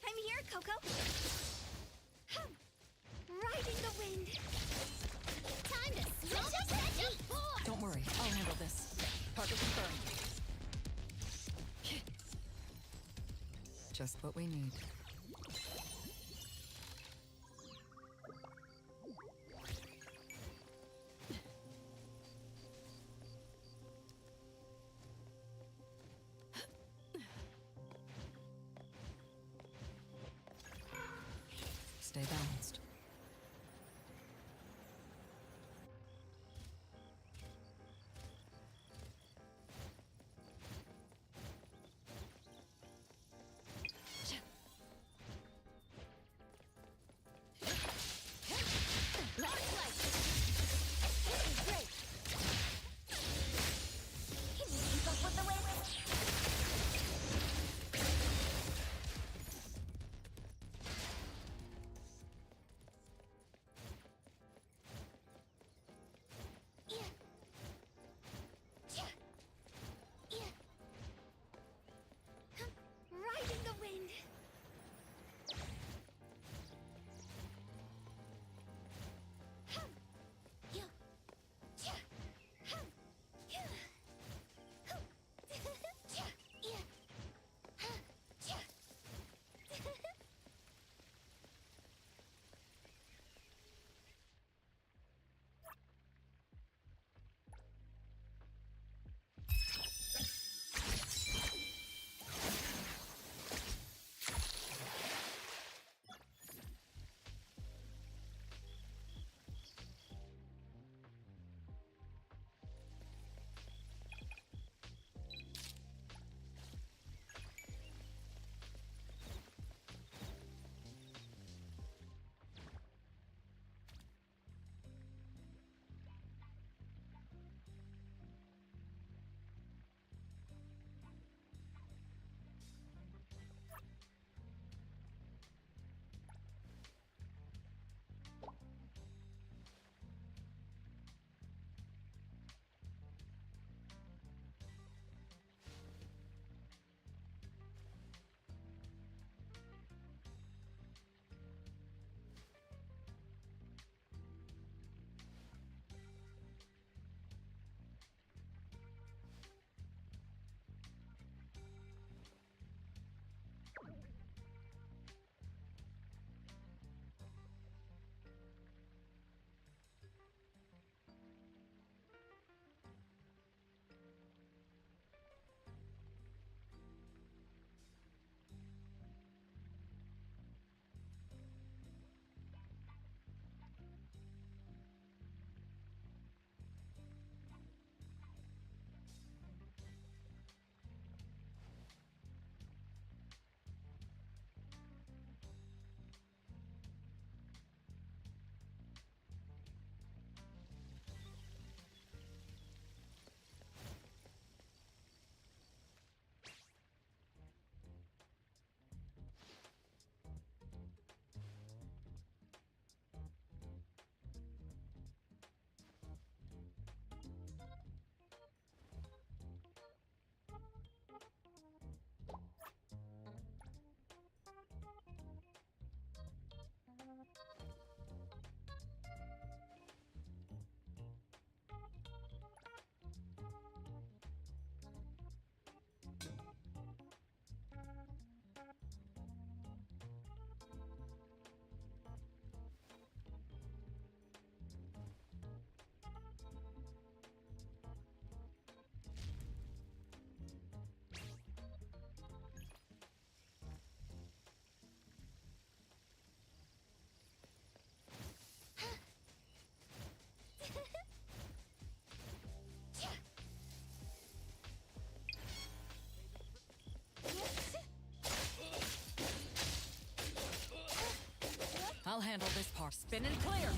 I'm here, Coco. Riding the wind. Time to switch up that beat. Don't worry, I'll handle this. Target confirmed. Just what we need. Stay balanced. this part. Spin and clear.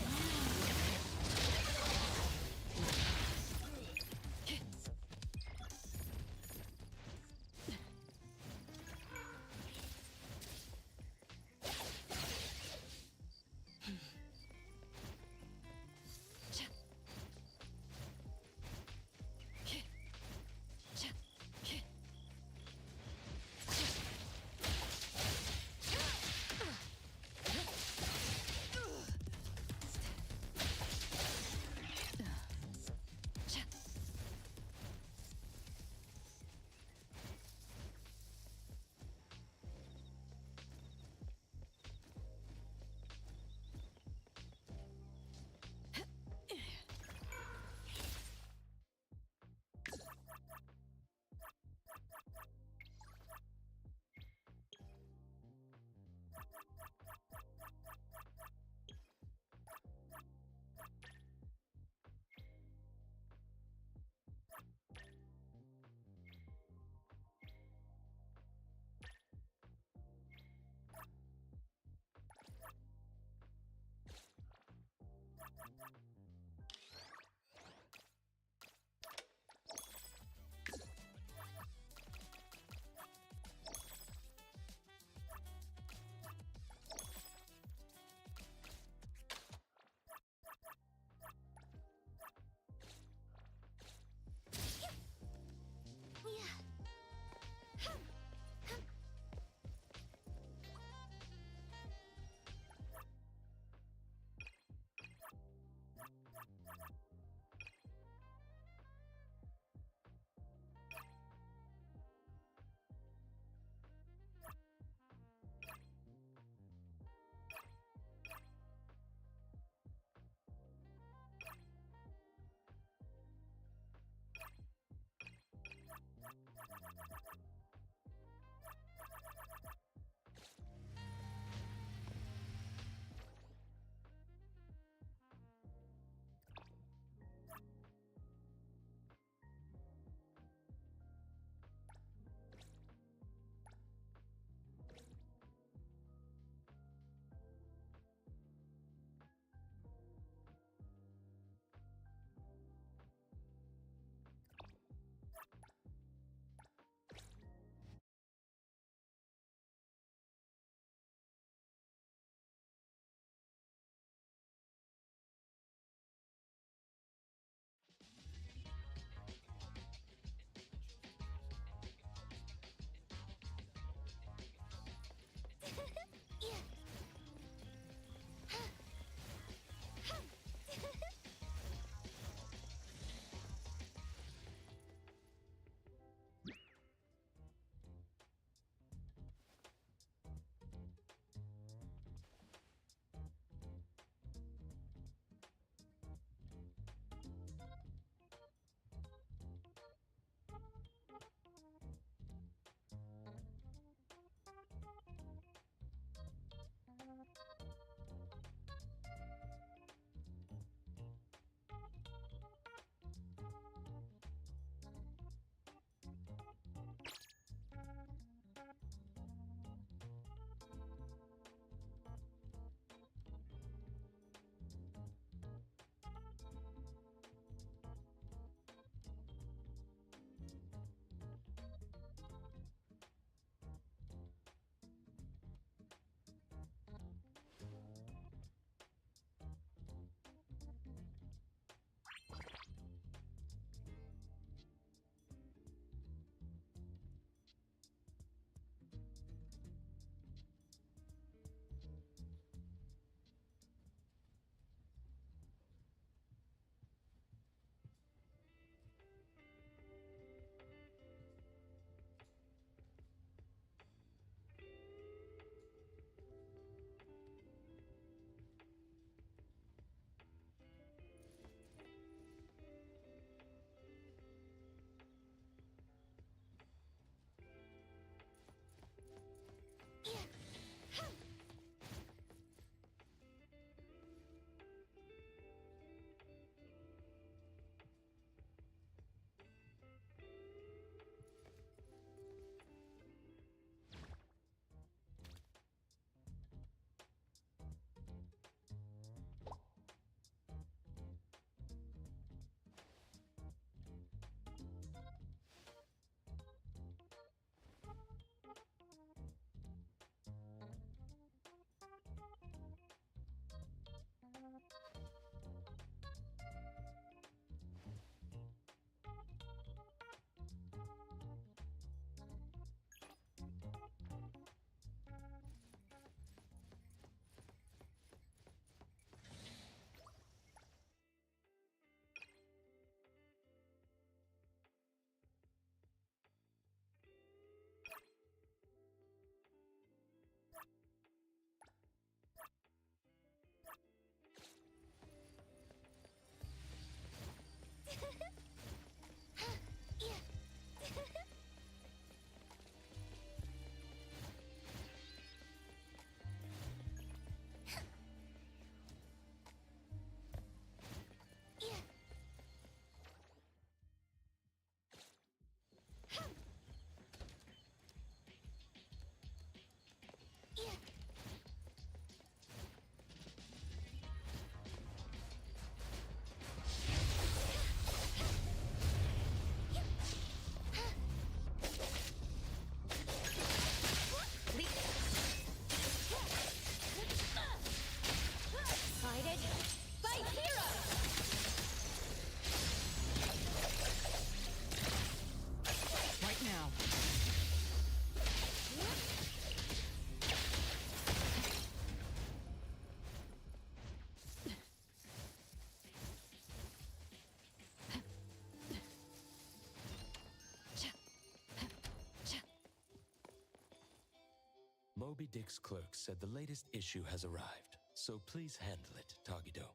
Moby Dick's clerk said the latest issue has arrived, so please handle it, Tagido.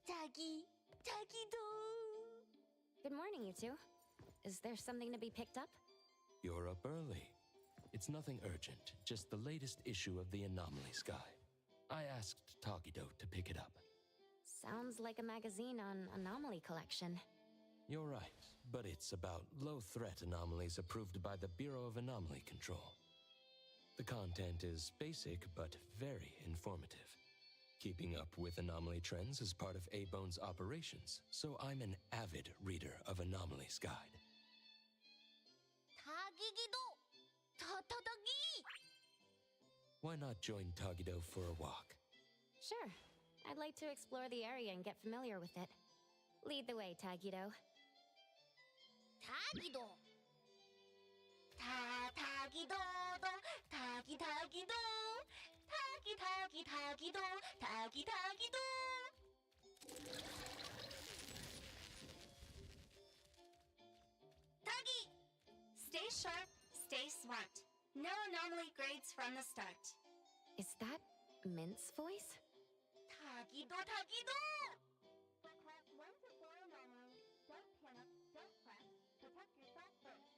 Tagido. Good morning, you two. Is there something to be picked up? You're up early. It's nothing urgent, just the latest issue of the Anomaly Guide. I asked Tagido to pick it up. Sounds like a magazine on anomaly collection. You're right, but it's about low-threat anomalies approved by the Bureau of Anomaly Control. The content is basic, but very informative. Keeping up with anomaly trends is part of A-Bone's operations, so I'm an avid reader of Anomaly's Guide. Tagigido. Tatagi. Why not join Tagido for a walk? Sure. I'd like to explore the area and get familiar with it. Lead the way, Tagido. Tagido. Tagido. Tagido. Tagido. Tagido. Tagi! Stay sharp, stay smart. No anomaly grades from the start. Is that Mint's voice? Tagido. For class 1 to 4 anomalies, don't panic, don't fret. Protect yourself first.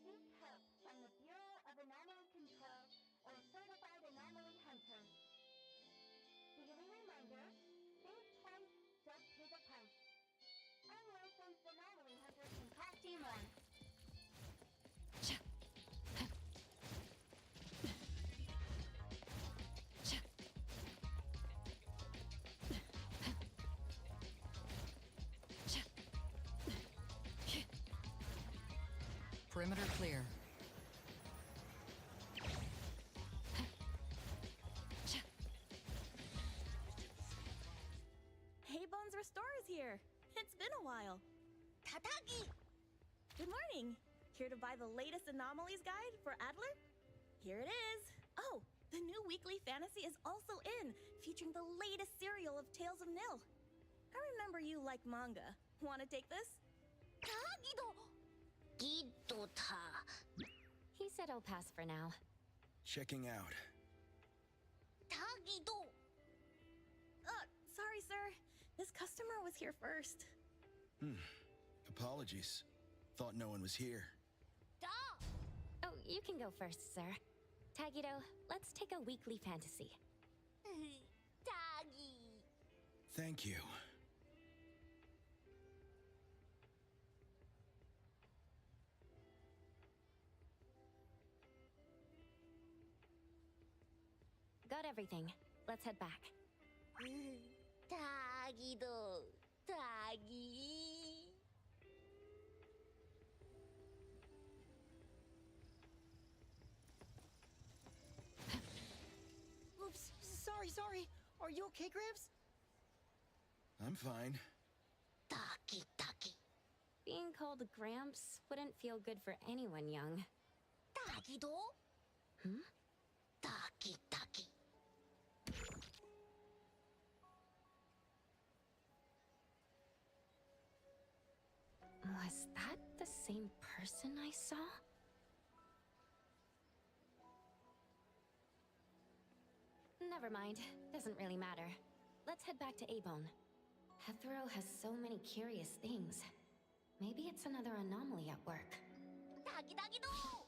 Seek help from the Bureau of Anomaly Control or certified anomaly hunter. Daily reminder, think twice, don't pay the price. Unlicensed anomaly hunters can cost you more. Perimeter clear. Hey, Bones Restore is here. It's been a while. Tatagi! Good morning. Here to buy the latest anomalies guide for Adler? Here it is. Oh, the new weekly fantasy is also in, featuring the latest serial of Tales of Nil. I remember you like manga. Want to take this? Tagido! Gido-ta. He said I'll pass for now. Checking out. Tagido! Sorry, sir. This customer was here first. Apologies. Thought no one was here. Da! Oh, you can go first, sir. Tagido, let's take a weekly fantasy. Tagi! Thank you. Got everything. Let's head back. Tagido! Tagi! Oops, sorry. Are you okay, Gramps? I'm fine. Taki. Being called Gramps wouldn't feel good for anyone young. Tagido? Hmm? Taki. Was that the same person I saw? Never mind. Doesn't really matter. Let's head back to A-Bone. Hethro has so many curious things. Maybe it's another anomaly at work. Tagido!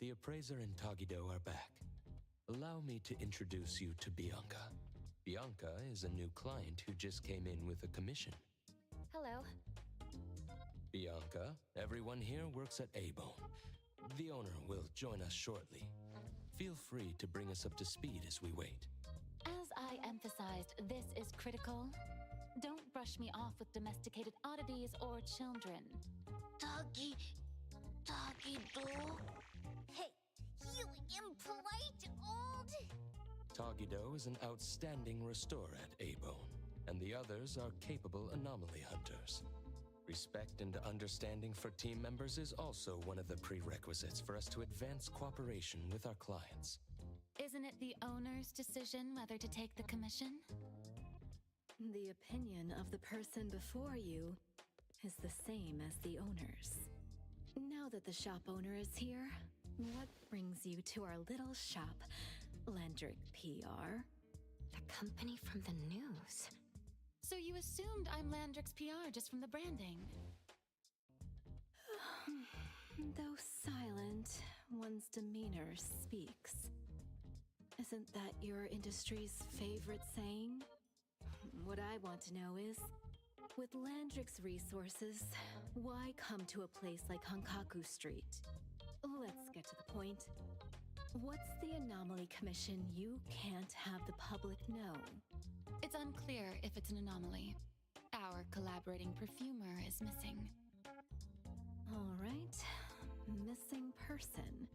the appraiser and Tagido are back. Allow me to introduce you to Bianca. Bianca is a new client who just came in with a commission. Hello. Bianca, everyone here works at A-Bone. The owner will join us shortly. Feel free to bring us up to speed as we wait. As I emphasized, this is critical. Don't brush me off with domesticated oddities or children. Tagido? Hey, you impolite old... Tagido is an outstanding restorer at A-Bone, and the others are capable anomaly hunters. Respect and understanding for team members is also one of the prerequisites for us to advance cooperation with our clients. Isn't it the owner's decision whether to take the commission? The opinion of the person before you is the same as the owner's. Now that the shop owner is here, what brings you to our little shop, Landrick PR? The company from the news. So you assumed I'm Landrick's PR just from the branding? Though silent, one's demeanor speaks. Isn't that your industry's favorite saying? What I want to know is, with Landrick's resources, why come to a place like Hankaku Street? Let's get to the point. What's the anomaly commission you can't have the public know? It's unclear if it's an anomaly. Our collaborating perfumer is missing. All right. Missing person.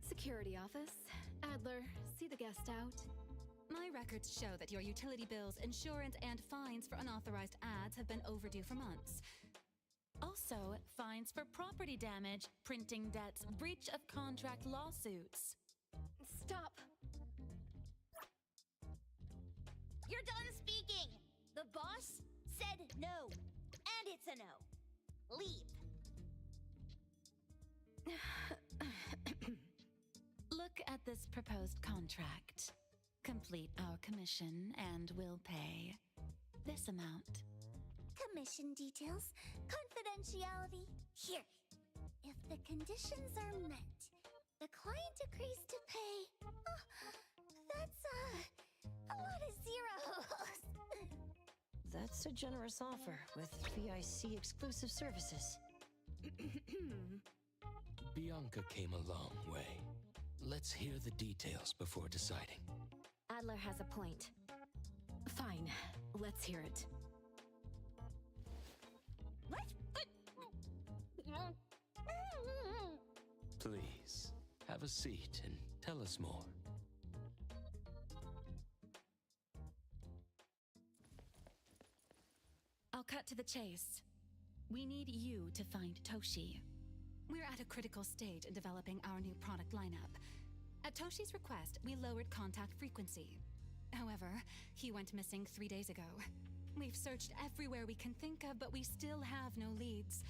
Security office. Adler, see the guest out. My records show that your utility bills, insurance, and fines for unauthorized ads have been overdue for months. Also, fines for property damage, printing debts, breach of contract lawsuits. Stop! You're done speaking! The boss said no. And it's a no. Leave. Look at this proposed contract. Complete our commission and we'll pay this amount. Commission details, confidentiality. Here. If the conditions are met, the client agrees to pay. Oh, that's a lot of zeros. That's a generous offer with VIC exclusive services. Bianca came a long way. Let's hear the details before deciding. Adler has a point. Fine, let's hear it. Please, have a seat and tell us more. I'll cut to the chase. We need you to find Toshi. We're at a critical stage in developing our new product lineup. At Toshi's request, we lowered contact frequency. However, he went missing 3 days ago. We've searched everywhere we can think of, but we still have no leads.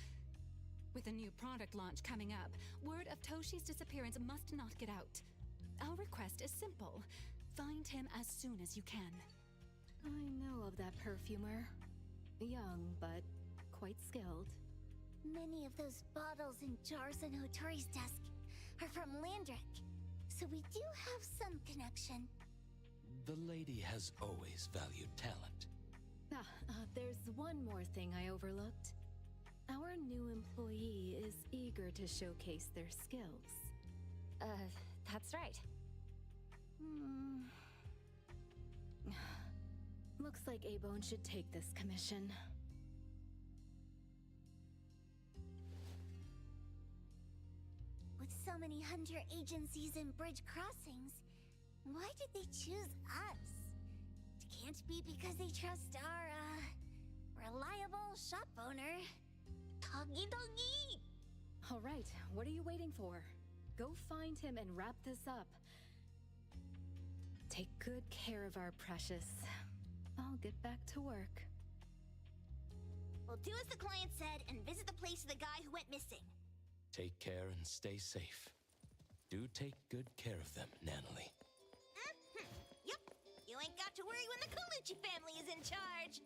With a new product launch coming up, word of Toshi's disappearance must not get out. Our request is simple. Find him as soon as you can. I know of that perfumer. Young, but quite skilled. Many of those bottles and jars on Hotori's desk are from Landrick, so we do have some connection. The lady has always valued talent. There's one more thing I overlooked. Our new employee is eager to showcase their skills. That's right. Looks like A-Bone should take this commission. With so many hunter agencies and bridge crossings, why did they choose us? It can't be because they trust our, reliable shop owner. Tagidogi! All right, what are you waiting for? Go find him and wrap this up. Take good care of our precious. I'll get back to work. We'll do as the client said and visit the place of the guy who went missing. Take care and stay safe. Do take good care of them, Natalie. Yep. You ain't got to worry when the Colucci family is in charge.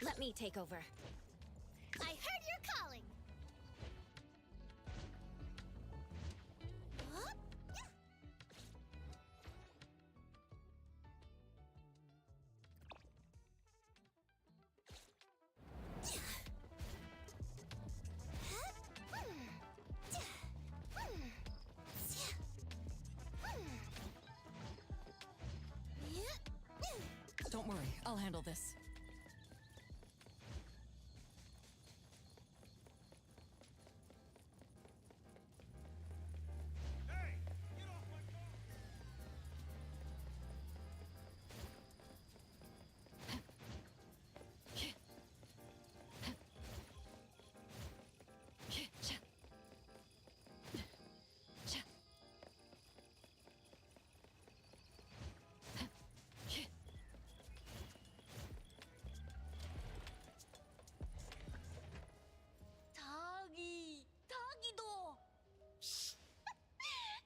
Let me take over. I heard you're calling. Huh? Don't worry, I'll handle this.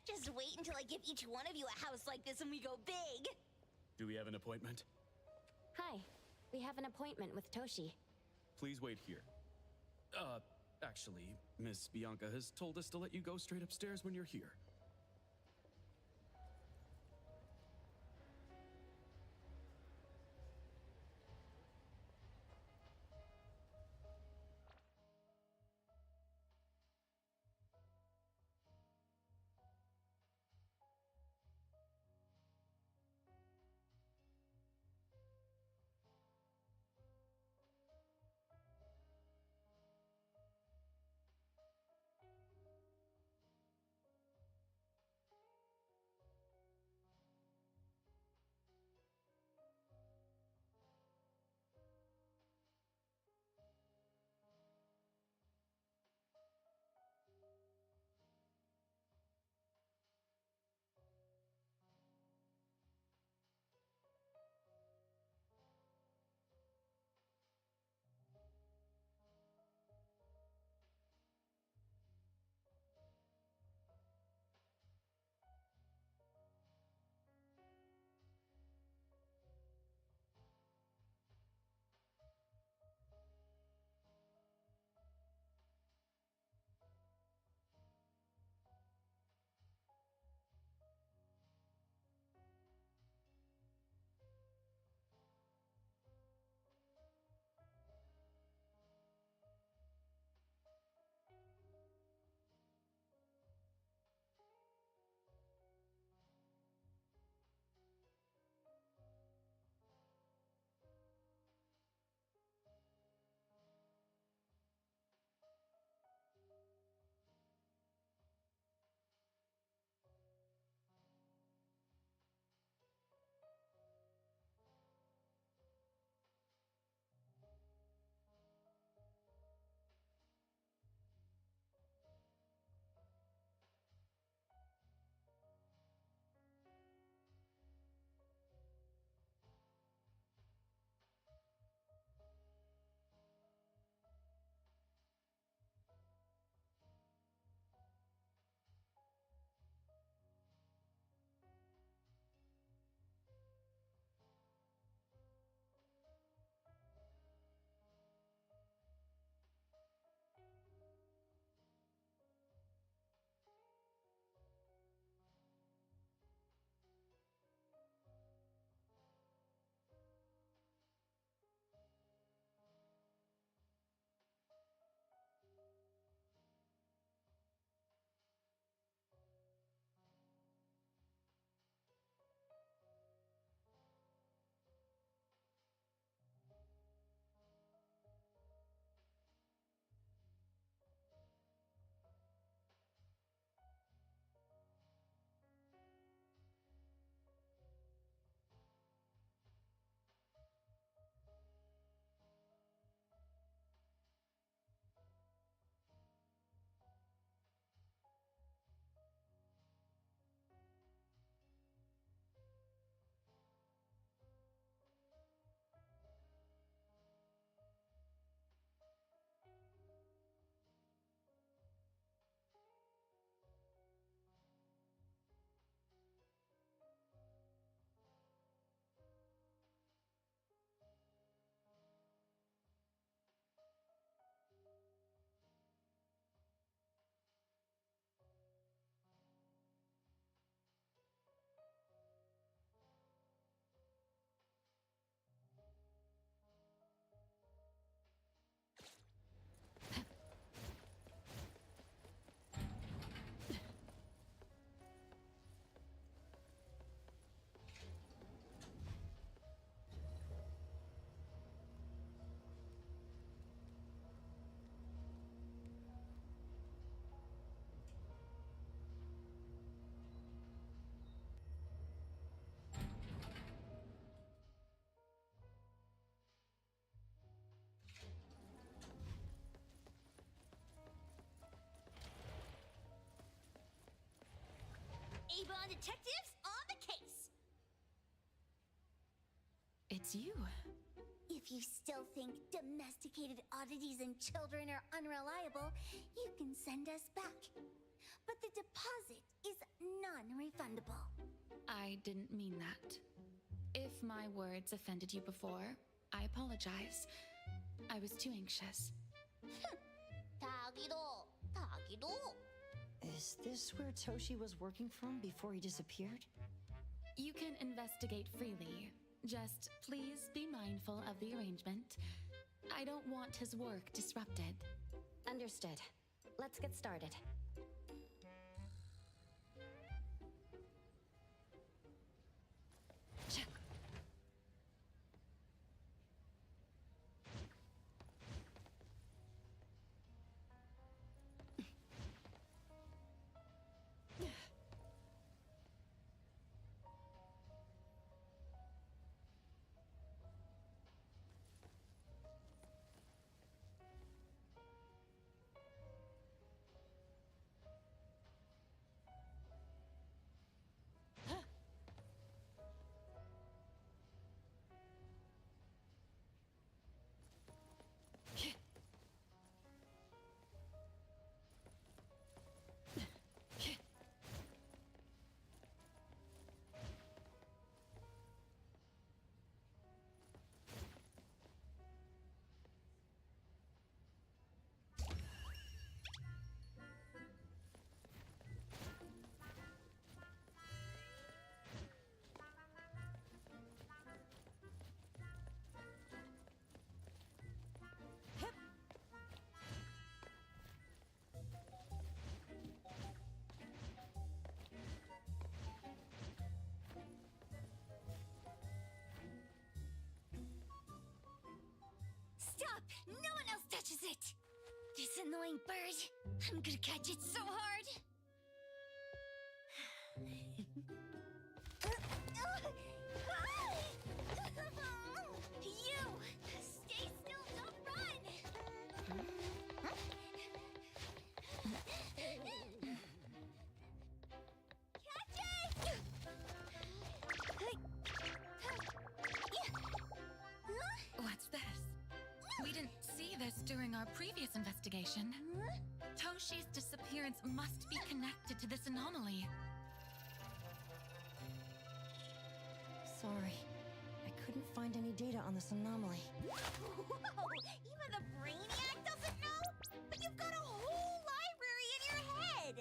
Just wait until I give each one of you a house like this and we go big. Do we have an appointment? Hi. We have an appointment with Toshi. Please wait here. Actually, Miss Bianca has told us to let you go straight upstairs when you're here. Ebon detectives on the case. It's you. If you still think domesticated oddities and children are unreliable, you can send us back. But the deposit is non-refundable. I didn't mean that. If my words offended you before, I apologize. I was too anxious. Tagido. Is this where Toshi was working from before he disappeared? You can investigate freely. Just please be mindful of the arrangement. I don't want his work disrupted. Understood. Let's get started. Stop! No one else touches it! This annoying bird. I'm gonna catch it so hard. You! Stay still, don't run! Catch it! What's this? We didn't see this during our previous investigation. Toshi's disappearance must be connected to this anomaly. Sorry. I couldn't find any data on this anomaly. Whoa! Even the brainiac doesn't know? But you've got a whole library in your head!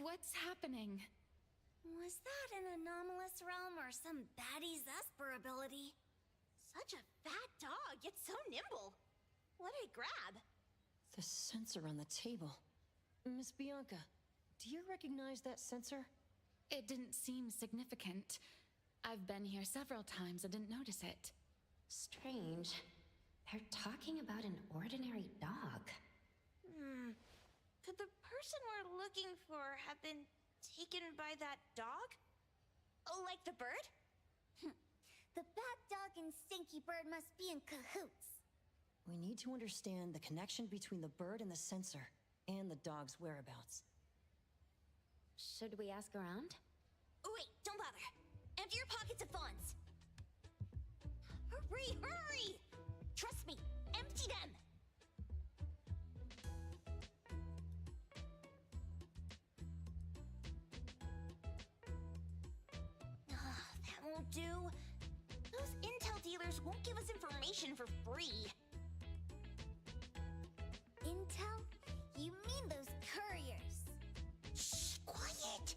What's happening? Was that an anomalous realm or some baddie's Esper ability? Such a fat dog, yet so nimble. What did it grab? The sensor on the table. Miss Bianca, do you recognize that sensor? It didn't seem significant. I've been here several times and didn't notice it. Strange. They're talking about an ordinary dog. Could the person we're looking for have been taken by that dog? Oh, like the bird? The bat dog and Stinky Bird must be in cahoots. We need to understand the connection between the bird and the sensor, and the dog's whereabouts. Should we ask around? Wait, don't bother. Empty your pockets of funds. Hurry, hurry! Trust me, empty them! That won't do. Those intel dealers won't give us information for free. Intel? You mean those couriers? Shh, quiet!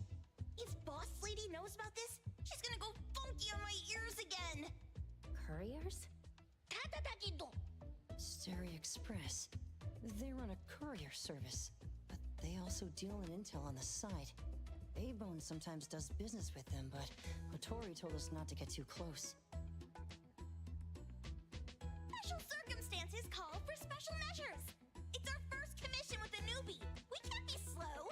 If Boss Lady knows about this, she's gonna go funky on my ears again! Couriers? Tatatakido! Steri Express. They're on a courier service. They also deal in intel on the side. A-Bone sometimes does business with them, but Otori told us not to get too close. Special circumstances call for special measures. It's our first commission with a newbie. We can't be slow.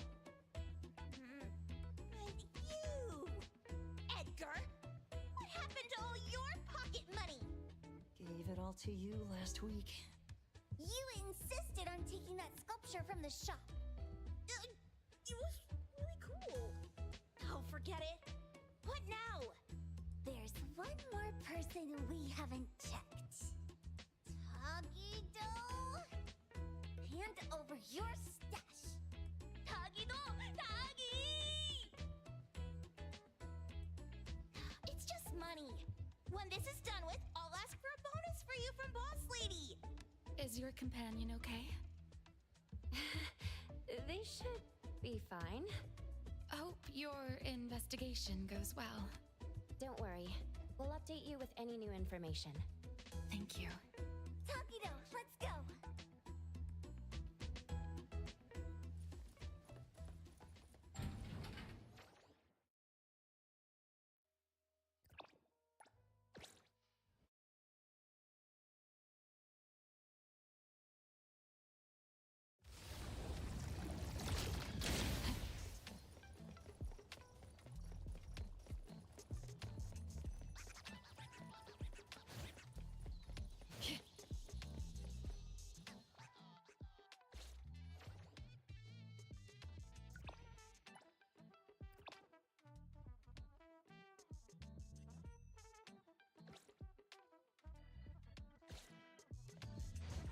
And you, Edgar, what happened to all your pocket money? Gave it all to you last week. You insisted on taking that sculpture from the shop. It was really cool. Oh, forget it. What now? There's one more person we haven't checked. Tagido? Hand over your stash. Tagido! Tagi! It's just money. When this is done with, I'll ask for a bonus for you from Boss Lady. Is your companion okay? They should be fine. Hope your investigation goes well. Don't worry. We'll update you with any new information. Thank you. Tagido, let's go.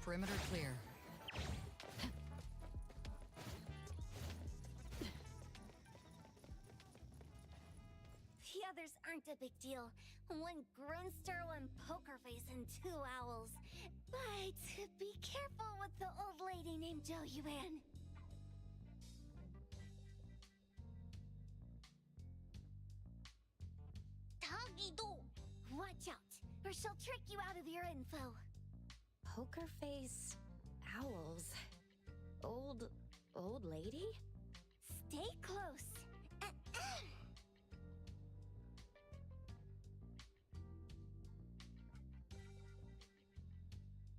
Perimeter clear. The others aren't a big deal. One grunster, one poker face, and 2 owls. But be careful with the old lady named Jo Yuan. Tagido! Watch out, or she'll trick you out of your info. Poker face, owls, old lady? Stay close.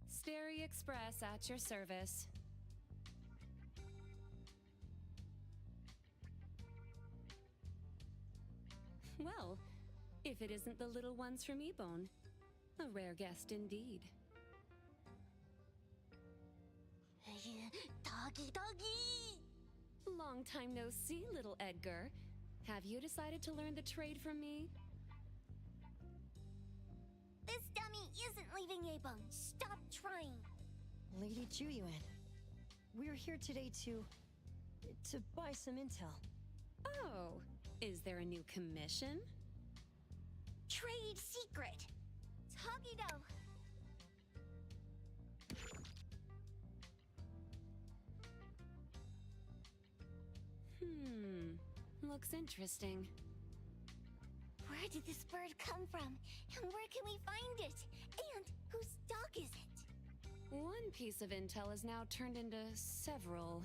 Stary Express at your service. Well, if it isn't the little ones from Ebone, a rare guest indeed. Doggy! Long time no see, little Edgar. Have you decided to learn the trade from me? This dummy isn't leaving Ebone. Stop trying. Lady Juyuan, we're here today to buy some intel. Oh, is there a new commission? Trade secret. Tagido. Looks interesting. Where did this bird come from? And where can we find it? And whose dog is it? One piece of intel is now turned into several.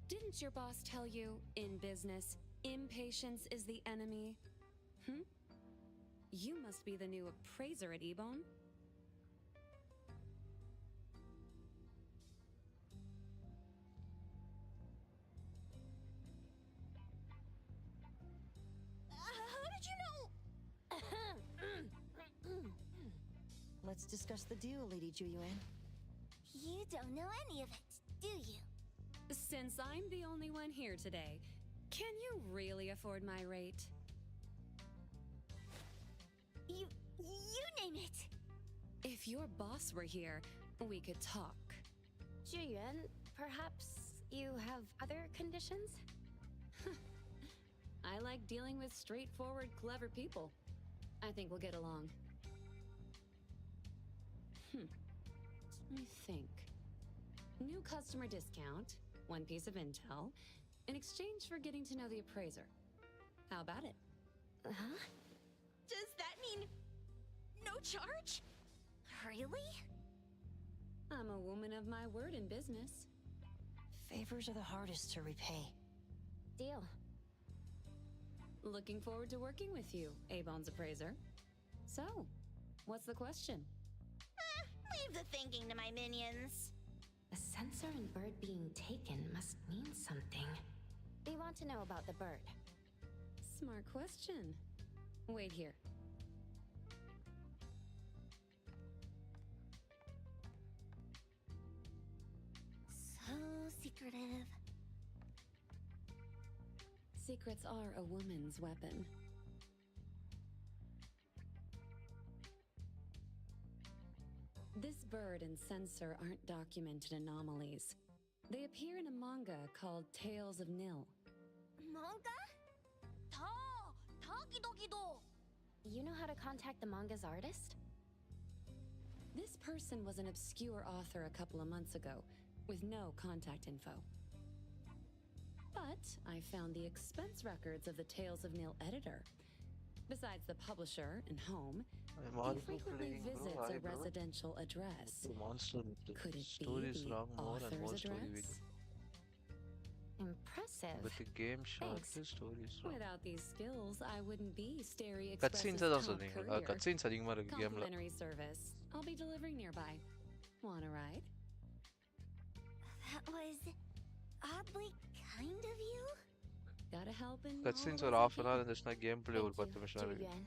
Didn't your boss tell you, in business, impatience is the enemy? You must be the new appraiser at Ebone. Let's discuss the deal, Lady Juyuan. You don't know any of it, do you? Since I'm the only one here today, can you really afford my rate? You name it. If your boss were here, we could talk. Juyuan, perhaps you have other conditions? I like dealing with straightforward, clever people. I think we'll get along. Let me think. New customer discount, one piece of intel, in exchange for getting to know the appraiser. How about it? Huh? Does that mean no charge? Really? I'm a woman of my word in business. Favors are the hardest to repay. Deal. Looking forward to working with you, A-Bone's appraiser. So, what's the question? Leave the thinking to my minions. The sensor and bird being taken must mean something. We want to know about the bird. Smart question. Wait here. So secretive. Secrets are a woman's weapon. This bird and sensor aren't documented anomalies. They appear in a manga called Tales of Nil. Manga? Tagidogido! You know how to contact the manga's artist? This person was an obscure author a couple of months ago, with no contact info. But I found the expense records of the Tales of Nil editor. Besides the publisher and home, he frequently visits a residential address. Could it be the author's address? Impressive. With the game shot, Thanks. the stories wrong. Without these skills, I wouldn't be Starry Cutscenes Express's தான் top சொல்றீங்க courier. cutscenes அதிகமா இருக்கு கேம்ல. Complimentary service. I'll be delivering nearby. Want a ride? That was oddly kind of you. Gotta help in cutscenes all ஒரு ways I half an hour can. இருந்துச்சுன்னா game play ஒரு 10 நிமிஷம் இருக்கு. Julian.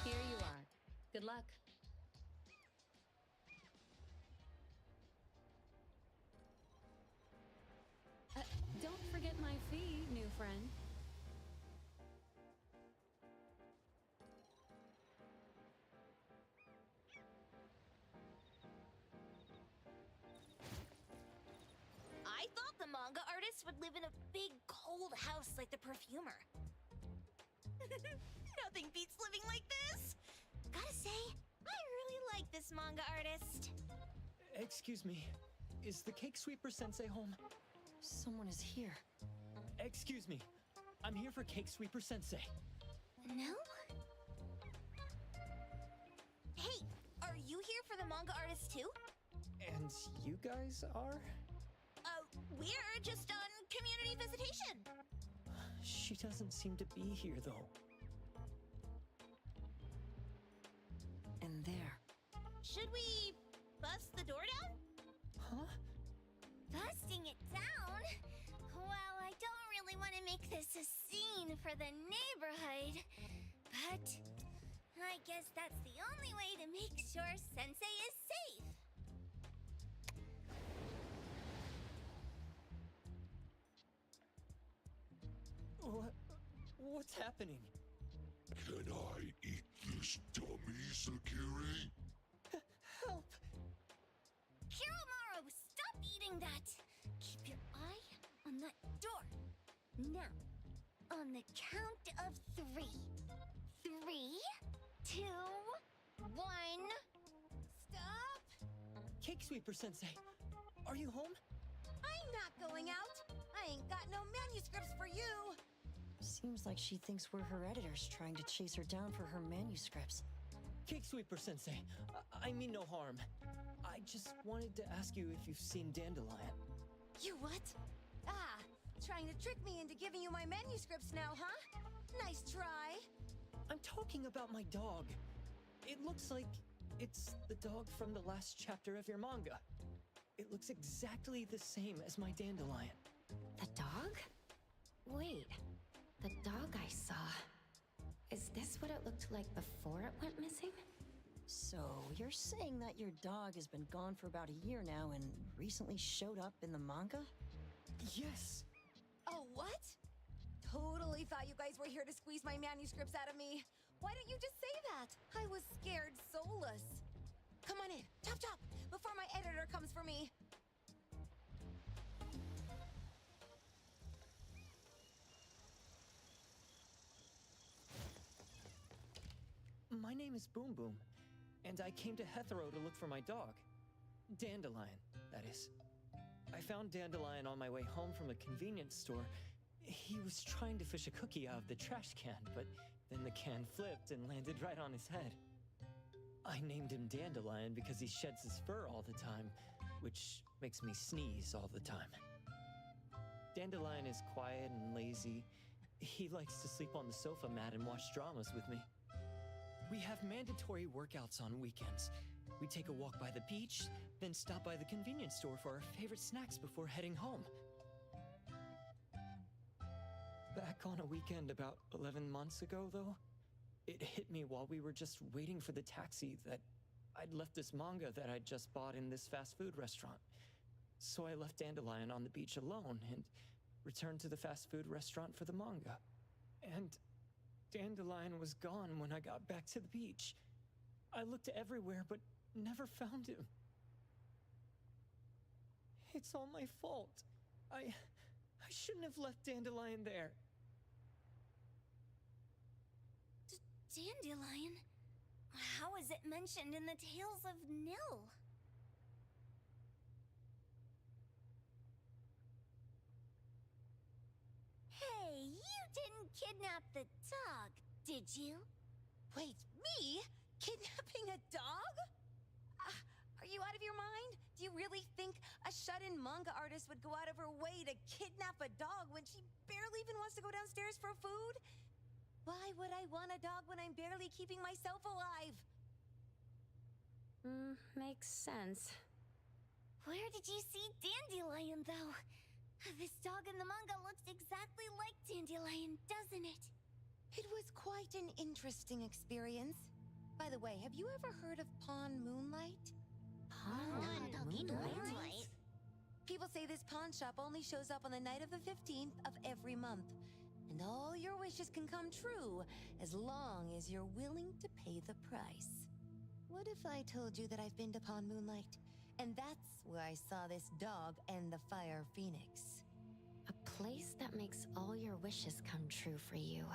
Here you are. Good luck. Don't forget my fee, new friend. I thought the manga artist would live in a big, cold house like the perfumer. Nothing beats living like this. Gotta say, I really like this manga artist. Excuse me. Is the Cake Sweeper Sensei home? Someone is here. Excuse me. I'm here for Cake Sweeper Sensei. No? Hey, are you here for the manga artist too? And you guys are? We're just on community visitation. She doesn't seem to be here, though. And there. Should we bust the door down? Huh? Busting it down? Well, I don't really want to make this a scene for the neighborhood, but I guess that's the only way to make sure Sensei is safe. What's happening? Can I eat this dummy, Sakiri? Help! Kiromaru, stop eating that! Keep your eye on that door. Now, on the count of 3. 3, 2, 1. Stop! Cake Sweeper Sensei, are you home? I'm not going out. I ain't got no manuscripts for you. Seems like she thinks we're her editors trying to chase her down for her manuscripts. Cake Sweeper Sensei, I mean no harm. I just wanted to ask you if you've seen Dandelion. You what? Ah, trying to trick me into giving you my manuscripts now, huh? Nice try. I'm talking about my dog. It looks like it's the dog from the last chapter of your manga. It looks exactly the same as my Dandelion. The dog? Wait, the dog I saw. Is this what it looked like before it went missing? So, you're saying that your dog has been gone for about a year now and recently showed up in the manga? Yes! Oh, what? Totally thought you guys were here to squeeze my manuscripts out of me. Why didn't you just say that? I was scared soulless. Come on in, chop chop, before my editor comes for me. My name is Boom Boom, and I came to Hethero to look for my dog. Dandelion, that is. I found Dandelion on my way home from a convenience store. He was trying to fish a cookie out of the trash can, but then the can flipped and landed right on his head. I named him Dandelion because he sheds his fur all the time, which makes me sneeze all the time. Dandelion is quiet and lazy. He likes to sleep on the sofa mat and watch dramas with me. We have mandatory workouts on weekends. We take a walk by the beach, then stop by the convenience store for our favorite snacks before heading home. Back on a weekend about 11 months ago, though, it hit me while we were just waiting for the taxi that I'd left this manga that I'd just bought in this fast food restaurant. So I left Dandelion on the beach alone and returned to the fast food restaurant for the manga. And Dandelion was gone when I got back to the beach. I looked everywhere, but never found him. It's all my fault. I shouldn't have left Dandelion there. Dandelion? How is it mentioned in the Tales of Nil? Hey, you didn't kidnap the dog, did you? Wait, me? Kidnapping a dog? Are you out of your mind? Do you really think a shut-in manga artist would go out of her way to kidnap a dog when she barely even wants to go downstairs for food? Why would I want a dog when I'm barely keeping myself alive? Makes sense. Where did you see Dandelion, though? This dog in the manga looks exactly like Dandelion, doesn't it? It was quite an interesting experience. By the way, have you ever heard of Pawn Moonlight? Moonlight? People say this pawn shop only shows up on the night of the 15th of every month. And all your wishes can come true as long as you're willing to pay the price. What if I told you that I've been to Pawn Moonlight? And that's where I saw this dog and the Fire Phoenix. A place that makes all your wishes come true for you,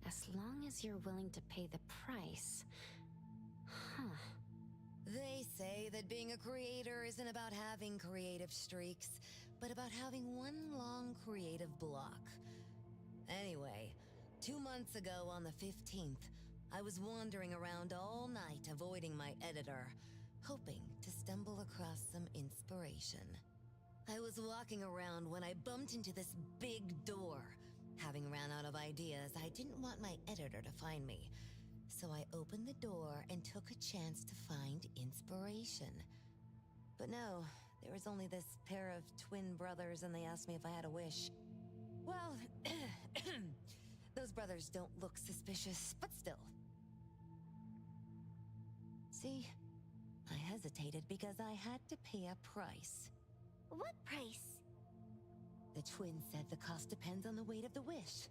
as long as you're willing to pay the price. Huh. They say that being a creator isn't about having creative streaks, but about having one long creative block. Anyway, 2 months ago on the 15th, I was wandering around all night avoiding my editor, hoping to stumble across some inspiration. I was walking around when I bumped into this big door. Having ran out of ideas, I didn't want my editor to find me. So I opened the door and took a chance to find inspiration. But no, there was only this pair of twin brothers and they asked me if I had a wish. Well, those brothers don't look suspicious, but still. See, I hesitated because I had to pay a price. What price? The twins said the cost depends on the weight of the wish.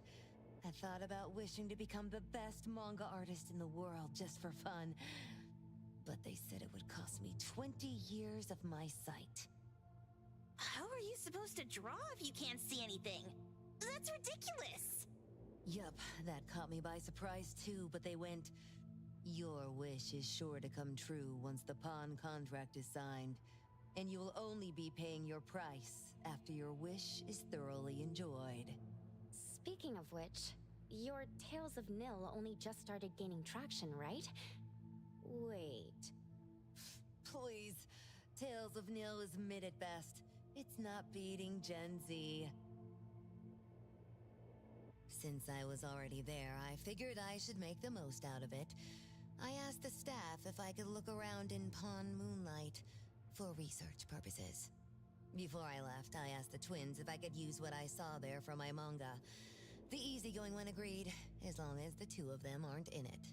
I thought about wishing to become the best manga artist in the world just for fun. But they said it would cost me 20 years of my sight. How are you supposed to draw if you can't see anything? That's ridiculous! Yup, that caught me by surprise too, but they went, "Your wish is sure to come true once the pawn contract is signed, and you will only be paying your price after your wish is thoroughly enjoyed." Speaking of which, your Tales of Nil only just started gaining traction, right? Wait. Please, Tales of Nil is mid at best. It's not beating Gen Z. Since I was already there, I figured I should make the most out of it. I asked the staff if I could look around in Pawn Moonlight for research purposes. Before I left, I asked the twins if I could use what I saw there for my manga. The easygoing one agreed, as long as the two of them aren't in it.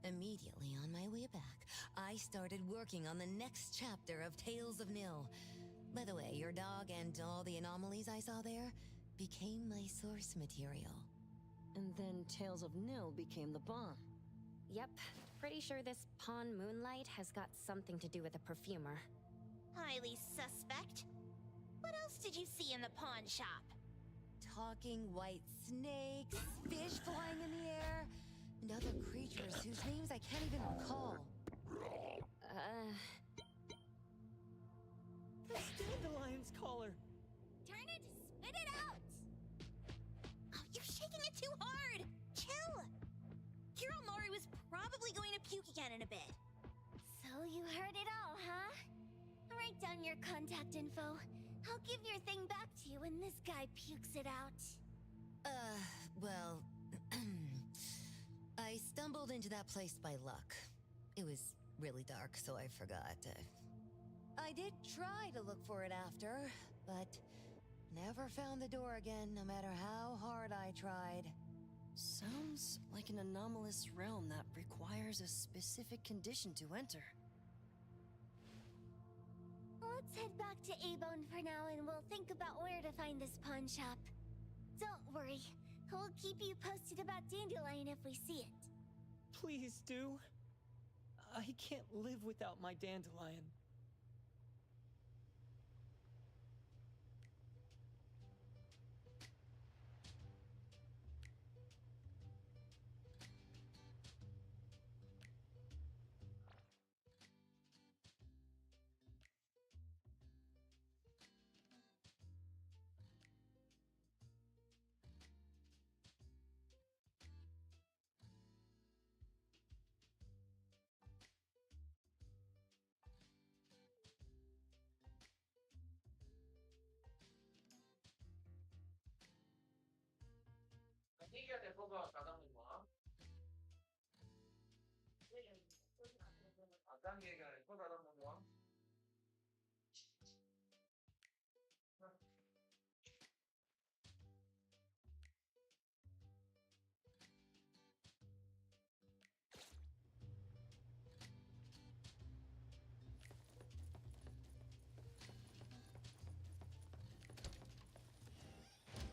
Immediately on my way back, I started working on the next chapter of Tales of Nil. By the way, your dog and all the anomalies I saw there became my source material. And then Tales of Nil became the bomb. Yep, pretty sure this Pawn Moonlight has got something to do with a perfumer. Highly suspect. What else did you see in the pawn shop? Talking white snakes, fish flying in the air, and other creatures whose names I can't even recall. That's Dandelion's collar! Turn it! Spit it out! Oh, you're shaking it too hard! Chill! Kiromori was probably going to puke again in a bit. So you heard it all, huh? Write down your contact info. I'll give your thing back to you when this guy pukes it out. Well, I stumbled into that place by luck. It was really dark, so I forgot. I did try to look for it after, but never found the door again, no matter how hard I tried. Sounds like an anomalous realm that requires a specific condition to enter. Let's head back to A-Bone for now and we'll think about where to find this pawn shop. Don't worry, we'll keep you posted about Dandelion if we see it. Please do. I can't live without my Dandelion.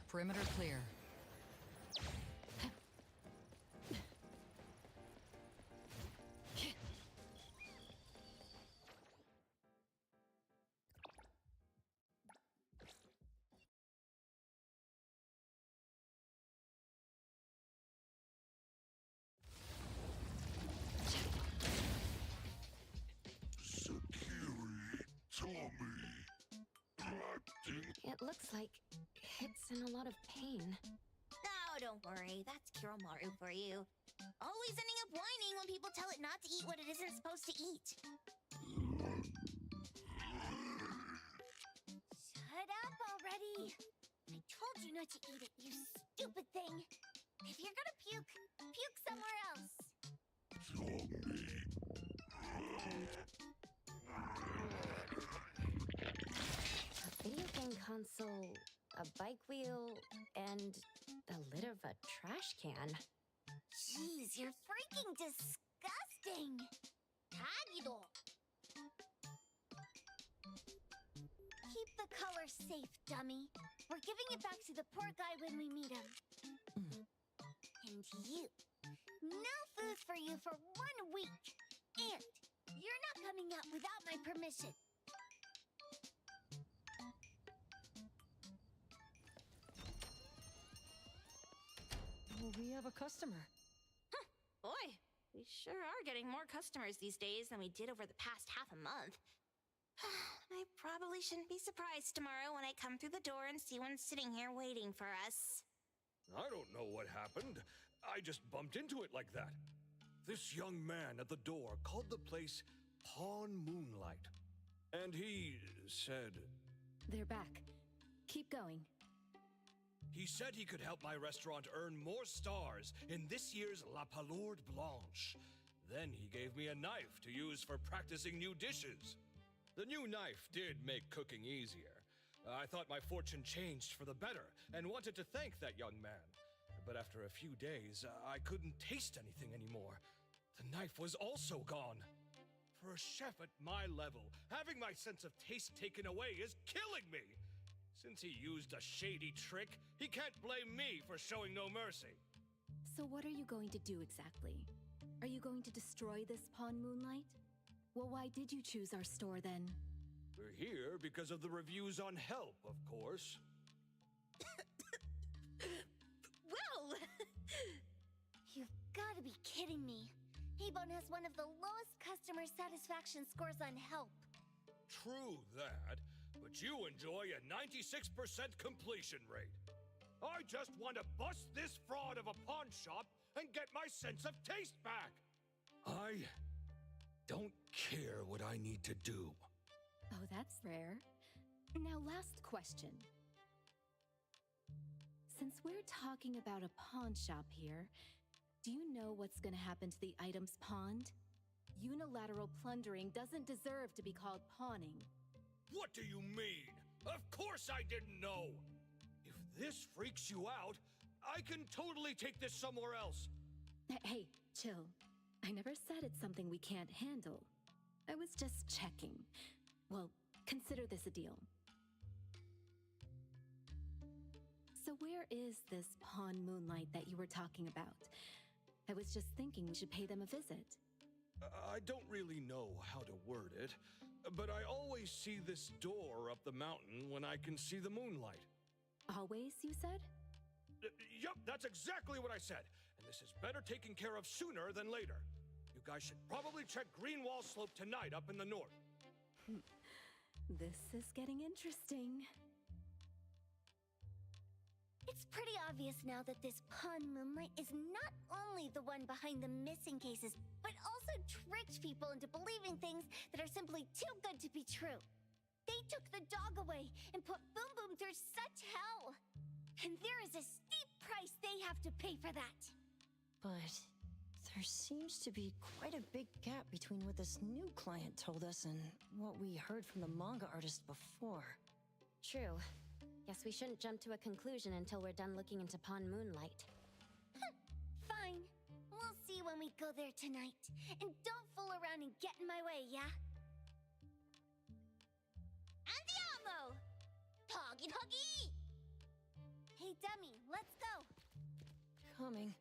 Perimeter clear. It looks like it's in a lot of pain. Oh, don't worry. That's Kiromaru for you. Always ending up whining when people tell it not to eat what it isn't supposed to eat. Shut up already! I told you not to eat it, you stupid thing! If you're gonna puke, puke somewhere else! A video game console, a bike wheel, and the lid of a trash can. Jeez, you're freaking disgusting! Tagido! Keep the color safe, dummy. We're giving it back to the poor guy when we meet him. And you. No food for you for 1 week. And you're not coming out without my permission. We have a customer. Huh. Boy, we sure are getting more customers these days than we did over the past half a month. I probably shouldn't be surprised tomorrow when I come through the door and see one sitting here waiting for us. I don't know what happened. I just bumped into it like that. This young man at the door called the place Pawn Moonlight. And he said... They're back. Keep going. He said he could help my restaurant earn more stars in this year's La Palourde Blanche. Then he gave me a knife to use for practicing new dishes. The new knife did make cooking easier, I thought my fortune changed for the better and wanted to thank that young man. But after a few days, I couldn't taste anything anymore. The knife was also gone. For a chef at my level, having my sense of taste taken away is killing me. Since he used a shady trick, he can't blame me for showing no mercy. So what are you going to do exactly? Are you going to destroy this Pawn Moonlight? Well, why did you choose our store then? We're here because of the reviews on Help, of course. Well! You've gotta be kidding me. Avon has one of the lowest customer satisfaction scores on Help. True that, but you enjoy a 96% completion rate. I just want to bust this fraud of a pawn shop and get my sense of taste back. I don't care what I need to do. Oh, that's rare. Now, last question. Since we're talking about a pawn shop here, do you know what's gonna happen to the items pawned? Unilateral plundering doesn't deserve to be called pawning. What do you mean? Of course I didn't know! If this freaks you out, I can totally take this somewhere else. Hey, chill. I never said it's something we can't handle. I was just checking. Well, consider this a deal. So where is this Pawn Moonlight that you were talking about? I was just thinking we should pay them a visit. I don't really know how to word it, but I always see this door up the mountain when I can see the moonlight. Always, you said? Yup, that's exactly what I said. And this is better taken care of sooner than later. You guys should probably check Greenwall Slope tonight up in the north. This is getting interesting. It's pretty obvious now that this Pawn Moonlight is not only the one behind the missing cases, but also tricked people into believing things that are simply too good to be true. They took the dog away and put Boom Boom through such hell. And there is a steep price they have to pay for that. But there seems to be quite a big gap between what this new client told us and what we heard from the manga artist before. True. Guess we shouldn't jump to a conclusion until we're done looking into Pawn Moonlight. Fine. We'll see when we go there tonight. And don't fool around and get in my way, yeah? Andiamo! Toggy Toggy! Hey, dummy, let's go. Coming.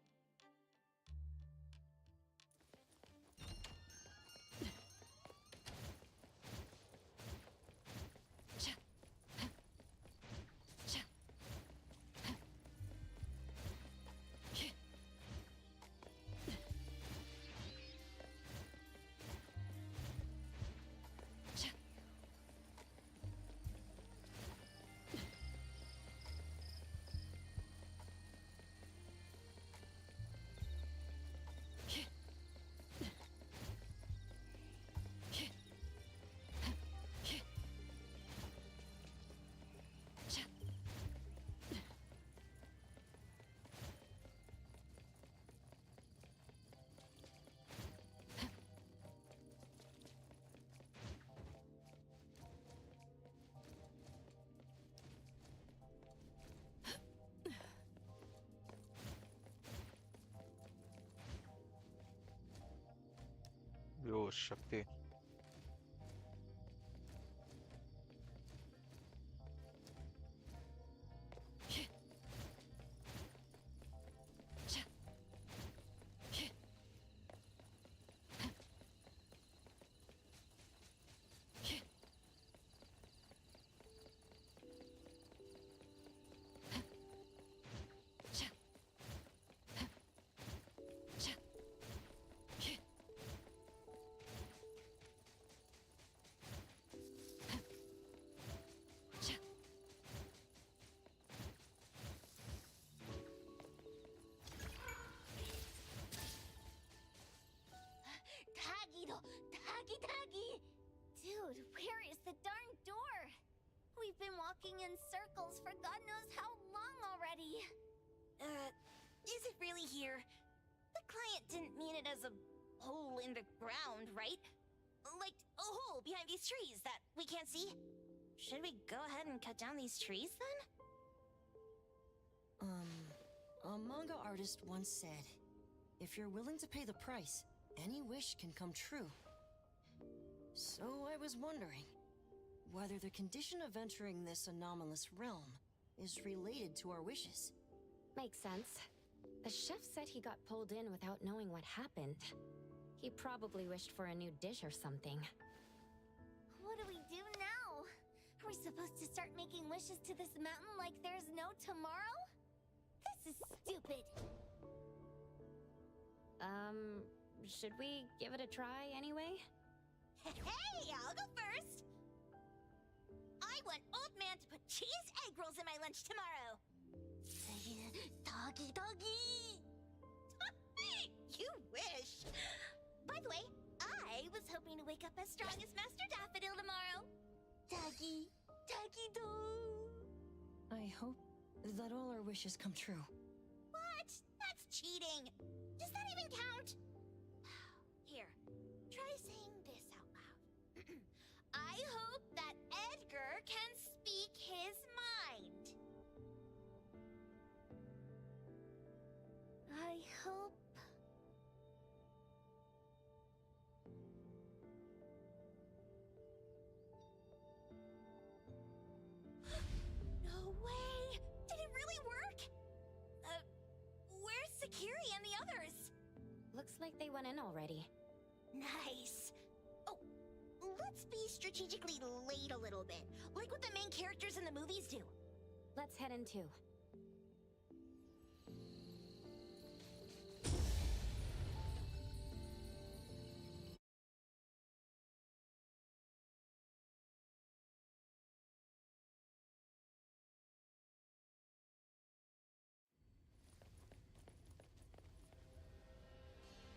Yo, Shakti. Taggy! Dude, where is the darn door? We've been walking in circles for God knows how long already. Is it really here? The client didn't mean it as a hole in the ground, right? Like a hole behind these trees that we can't see? Should we go ahead and cut down these trees then? A manga artist once said, if you're willing to pay the price, any wish can come true. So I was wondering whether the condition of entering this anomalous realm is related to our wishes. Makes sense. The chef said he got pulled in without knowing what happened. He probably wished for a new dish or something. What do we do now? Are we supposed to start making wishes to this mountain like there's no tomorrow? This is stupid. Should we give it a try anyway? Hey, I'll go first! I want Old Man to put cheese egg rolls in my lunch tomorrow! Doggy, doggy! You wish! By the way, I was hoping to wake up as strong as Master Daffodil tomorrow! Doggy, doggy doo! I hope that all our wishes come true. What? That's cheating! Does that even count? Here, try saying this out loud. I hope that Edgar can speak his mind. I hope... No way! Did it really work? Where's Sakiri and the others? Looks like they went in already. Nice. Oh, let's be strategically late a little bit, like what the main characters in the movies do. Let's head in too.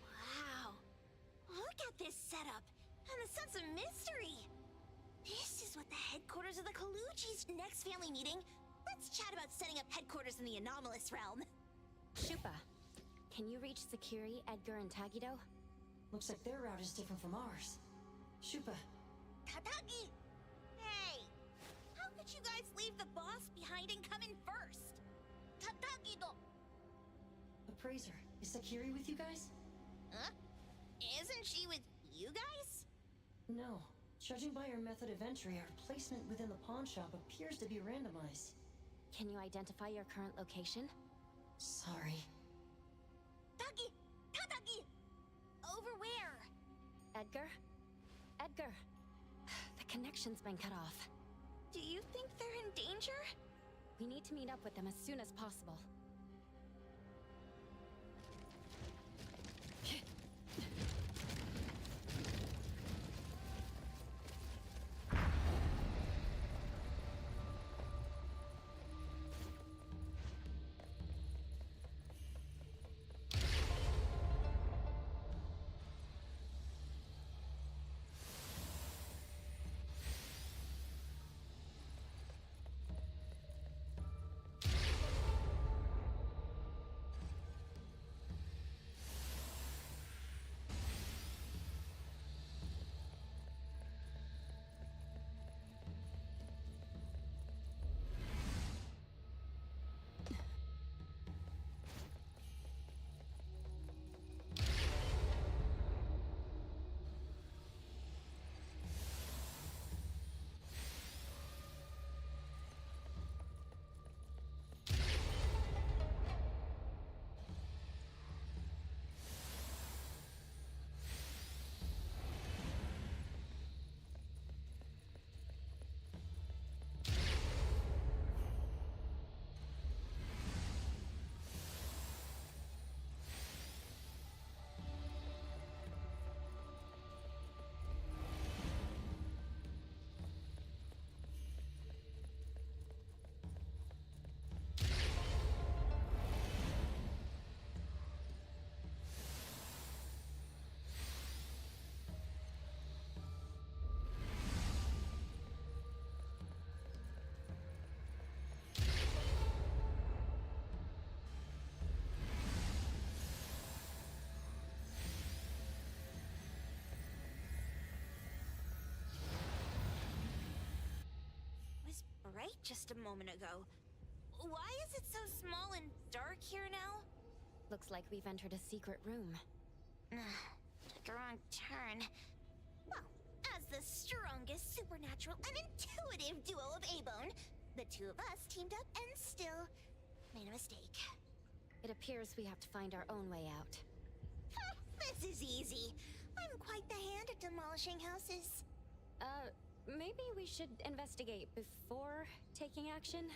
Wow. Look at this setup and the sense of mystery. This is what the headquarters of the Kaluchi's next family meeting. Let's chat about setting up headquarters in the anomalous realm. Shupa, can you reach Sakiri, Edgar, and Tagido? Looks like their route is different from ours. Shupa. Tatagi! Hey! How could you guys leave the boss behind and come in first? Tatagi-do! Appraiser, is Sakiri with you guys? Huh? Isn't she with you guys? No. Judging by our method of entry, our placement within the pawn shop appears to be randomized. Can you identify your current location? Sorry. Tagi! Tatagi! Over where? Edgar? Edgar! The connection's been cut off. Do you think they're in danger? We need to meet up with them as soon as possible. right just a moment ago. Why is it so small and dark here now? Looks like we've entered a secret room. Took a wrong turn. Well, as the strongest supernatural and intuitive duo of A-Bone, the two of us teamed up and still made a mistake. It appears we have to find our own way out. This is easy. I'm quite the hand at demolishing houses. Maybe we should investigate before taking action?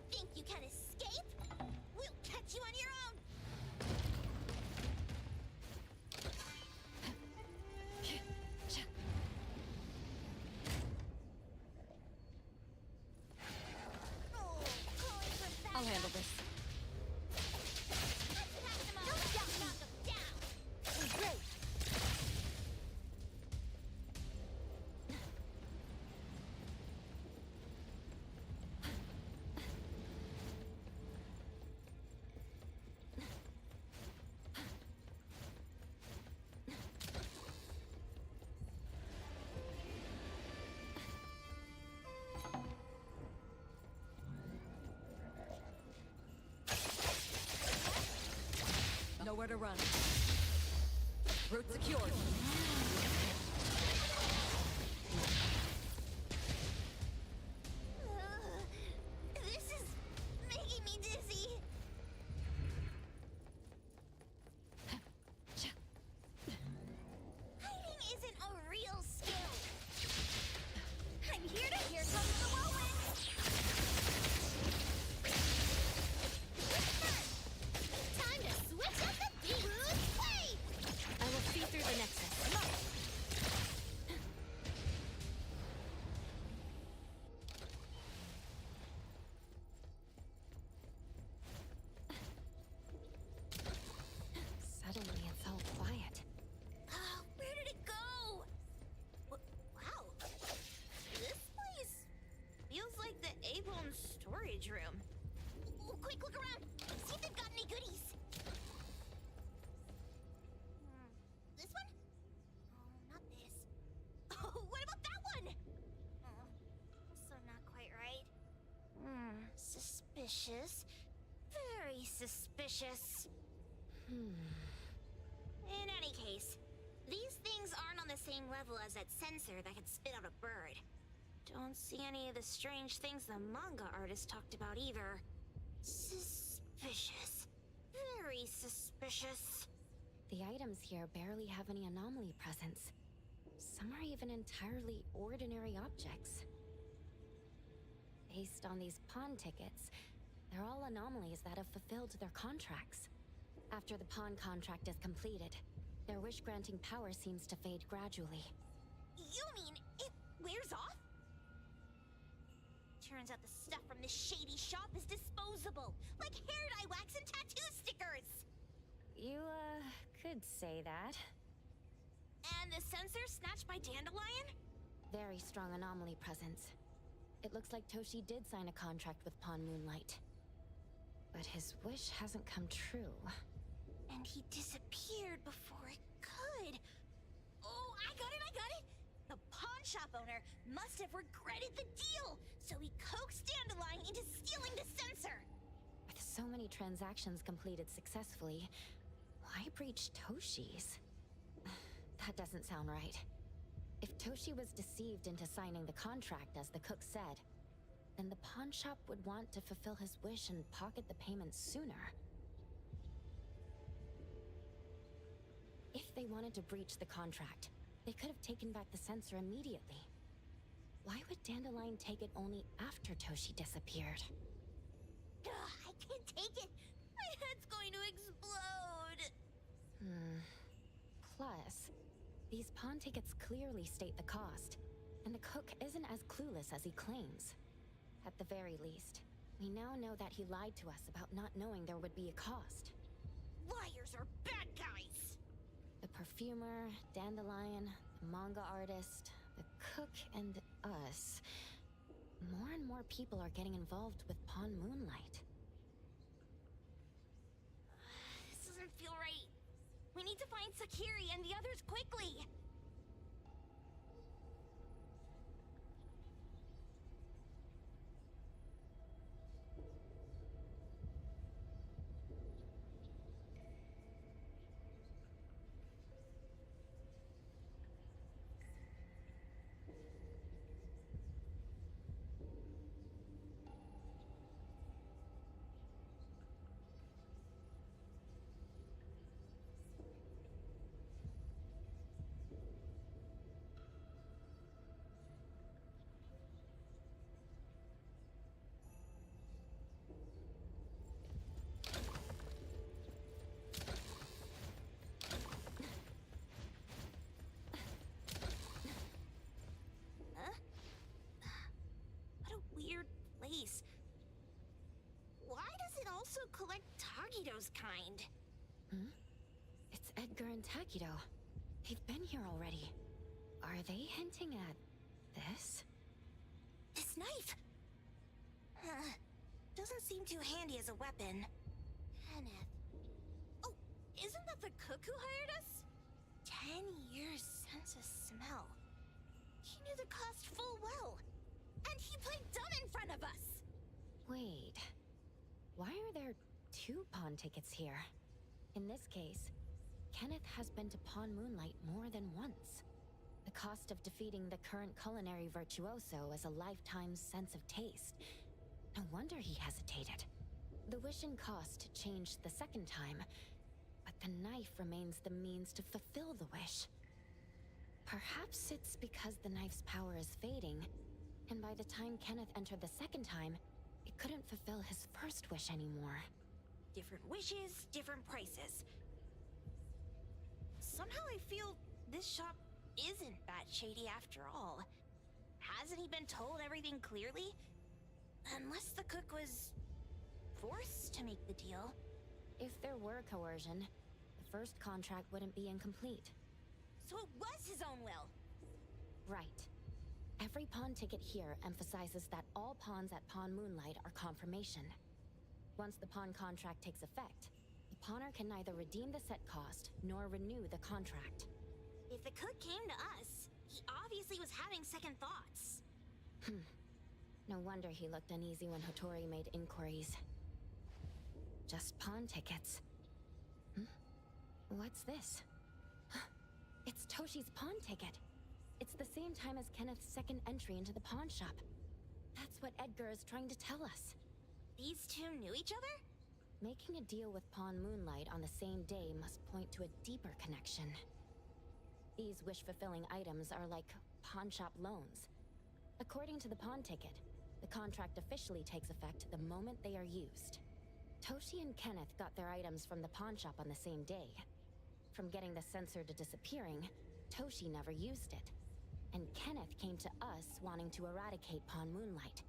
Think you can escape? We'll catch you on your own! I'll handle this. Great! Nowhere to run. Route secured. This is making me dizzy. Hiding isn't a real skill. I'm here to hear comes the whirlwind. Time to switch up the beat. Wait! I will see through the nexus. Suddenly, it's all quiet. Oh, where did it go? Wow. This place feels like the A-Bone storage room. Quick, look around. See if they've got any goodies. This one? Oh, not this. Oh, what about that one? Oh, also not quite right. Suspicious. Very suspicious. In any case, these things aren't on the same level as that sensor that could spit out a bird. Don't see any of the strange things the manga artist talked about either. Suspicious. Very suspicious. The items here barely have any anomaly presence. Some are even entirely ordinary objects. Based on these pawn tickets, they're all anomalies that have fulfilled their contracts. After the pawn contract is completed, their wish-granting power seems to fade gradually. You mean it wears off? Turns out the stuff from this shady shop is disposable, like hair dye wax and tattoo stickers. You, could say that. And the sensor snatched by Dandelion? Very strong anomaly presence. It looks like Toshi did sign a contract with Pawn Moonlight. But his wish hasn't come true. And he disappeared before it could. Oh, I got it! The pawn shop owner must have regretted the deal, so he coaxed Dandelion into stealing the sensor. With so many transactions completed successfully, why breach Toshi's? That doesn't sound right. If Toshi was deceived into signing the contract, as the cook said, then the pawn shop would want to fulfill his wish and pocket the payment sooner. If they wanted to breach the contract, they could have taken back the sensor immediately. Why would Dandelion take it only after Toshi disappeared? I can't take it. My head's going to explode. Plus, these pawn tickets clearly state the cost, and the cook isn't as clueless as he claims. At the very least, we now know that he lied to us about not knowing there would be a cost. Liars are bad guys! The perfumer, Dandelion, the manga artist, the cook, and us. More and more people are getting involved with Pawn Moonlight. need to find Sakiri and the others quickly! Place. Why does it also collect Tagido's kind? Hmm? It's Edgar and Tagido. They've been here already. Are they hinting at this? This knife! Doesn't seem too handy as a weapon. Kenneth. Oh, isn't that the cook who hired us? 10 years sense of smell. He knew the cost full well. And he played dumb in front of us! Wait. Why are there 2 pawn tickets here? In this case, Kenneth has been to Pawn Moonlight more than once. The cost of defeating the current culinary virtuoso is a lifetime sense of taste. No wonder he hesitated. The wish and cost changed the second time, but the knife remains the means to fulfill the wish. Perhaps it's because the knife's power is fading, and by the time Kenneth entered the second time, it couldn't fulfill his first wish anymore. Different wishes, different prices. Somehow I feel this shop isn't that shady after all. Hasn't he been told everything clearly? Unless the cook was forced to make the deal. If there were coercion, the first contract wouldn't be incomplete. So it was his own will? Right. Every pawn ticket here emphasizes that all pawns at Pawn Moonlight are confirmation. Once the pawn contract takes effect, the pawner can neither redeem the set cost nor renew the contract. If the cook came to us, he obviously was having second thoughts. No wonder he looked uneasy when Hotori made inquiries. Just pawn tickets. What's this? It's Toshi's pawn ticket. It's the same time as Kenneth's second entry into the pawn shop. That's what Edgar is trying to tell us. These 2 knew each other? Making a deal with Pawn Moonlight on the same day must point to a deeper connection. These wish-fulfilling items are like pawn shop loans. According to the pawn ticket, the contract officially takes effect the moment they are used. Toshi and Kenneth got their items from the pawn shop on the same day. From getting the sensor to disappearing, Toshi never used it. And Kenneth came to us wanting to eradicate Pawn Moonlight.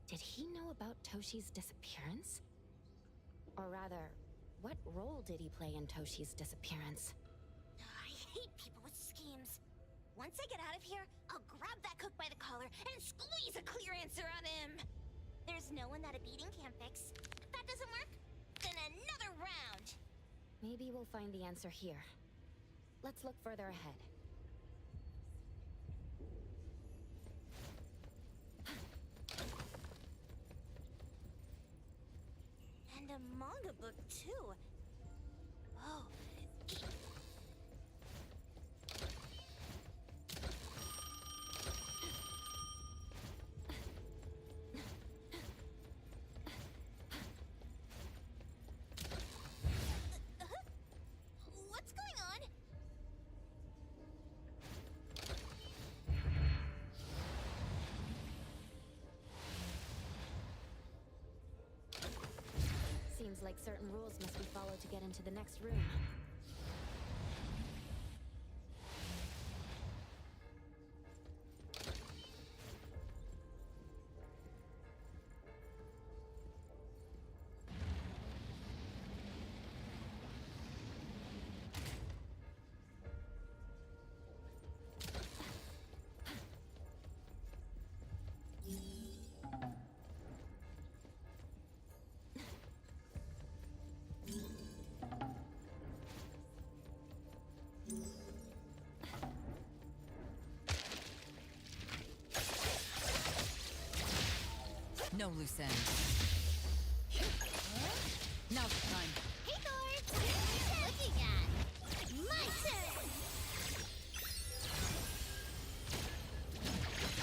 Did he know about Toshi's disappearance? Or rather, what role did he play in Toshi's disappearance? I hate people with schemes. Once I get out of here, I'll grab that cook by the collar and squeeze a clear answer on him! There's no one that a beating can't fix. If that doesn't work, then another round! Maybe we'll find the answer here. Let's look further ahead. And a manga book, too. Oh. What's going on? Seems like certain rules must be followed to get into the next room. No loose ends. Now's the time. Hey, Thor! What are you looking at? My turn!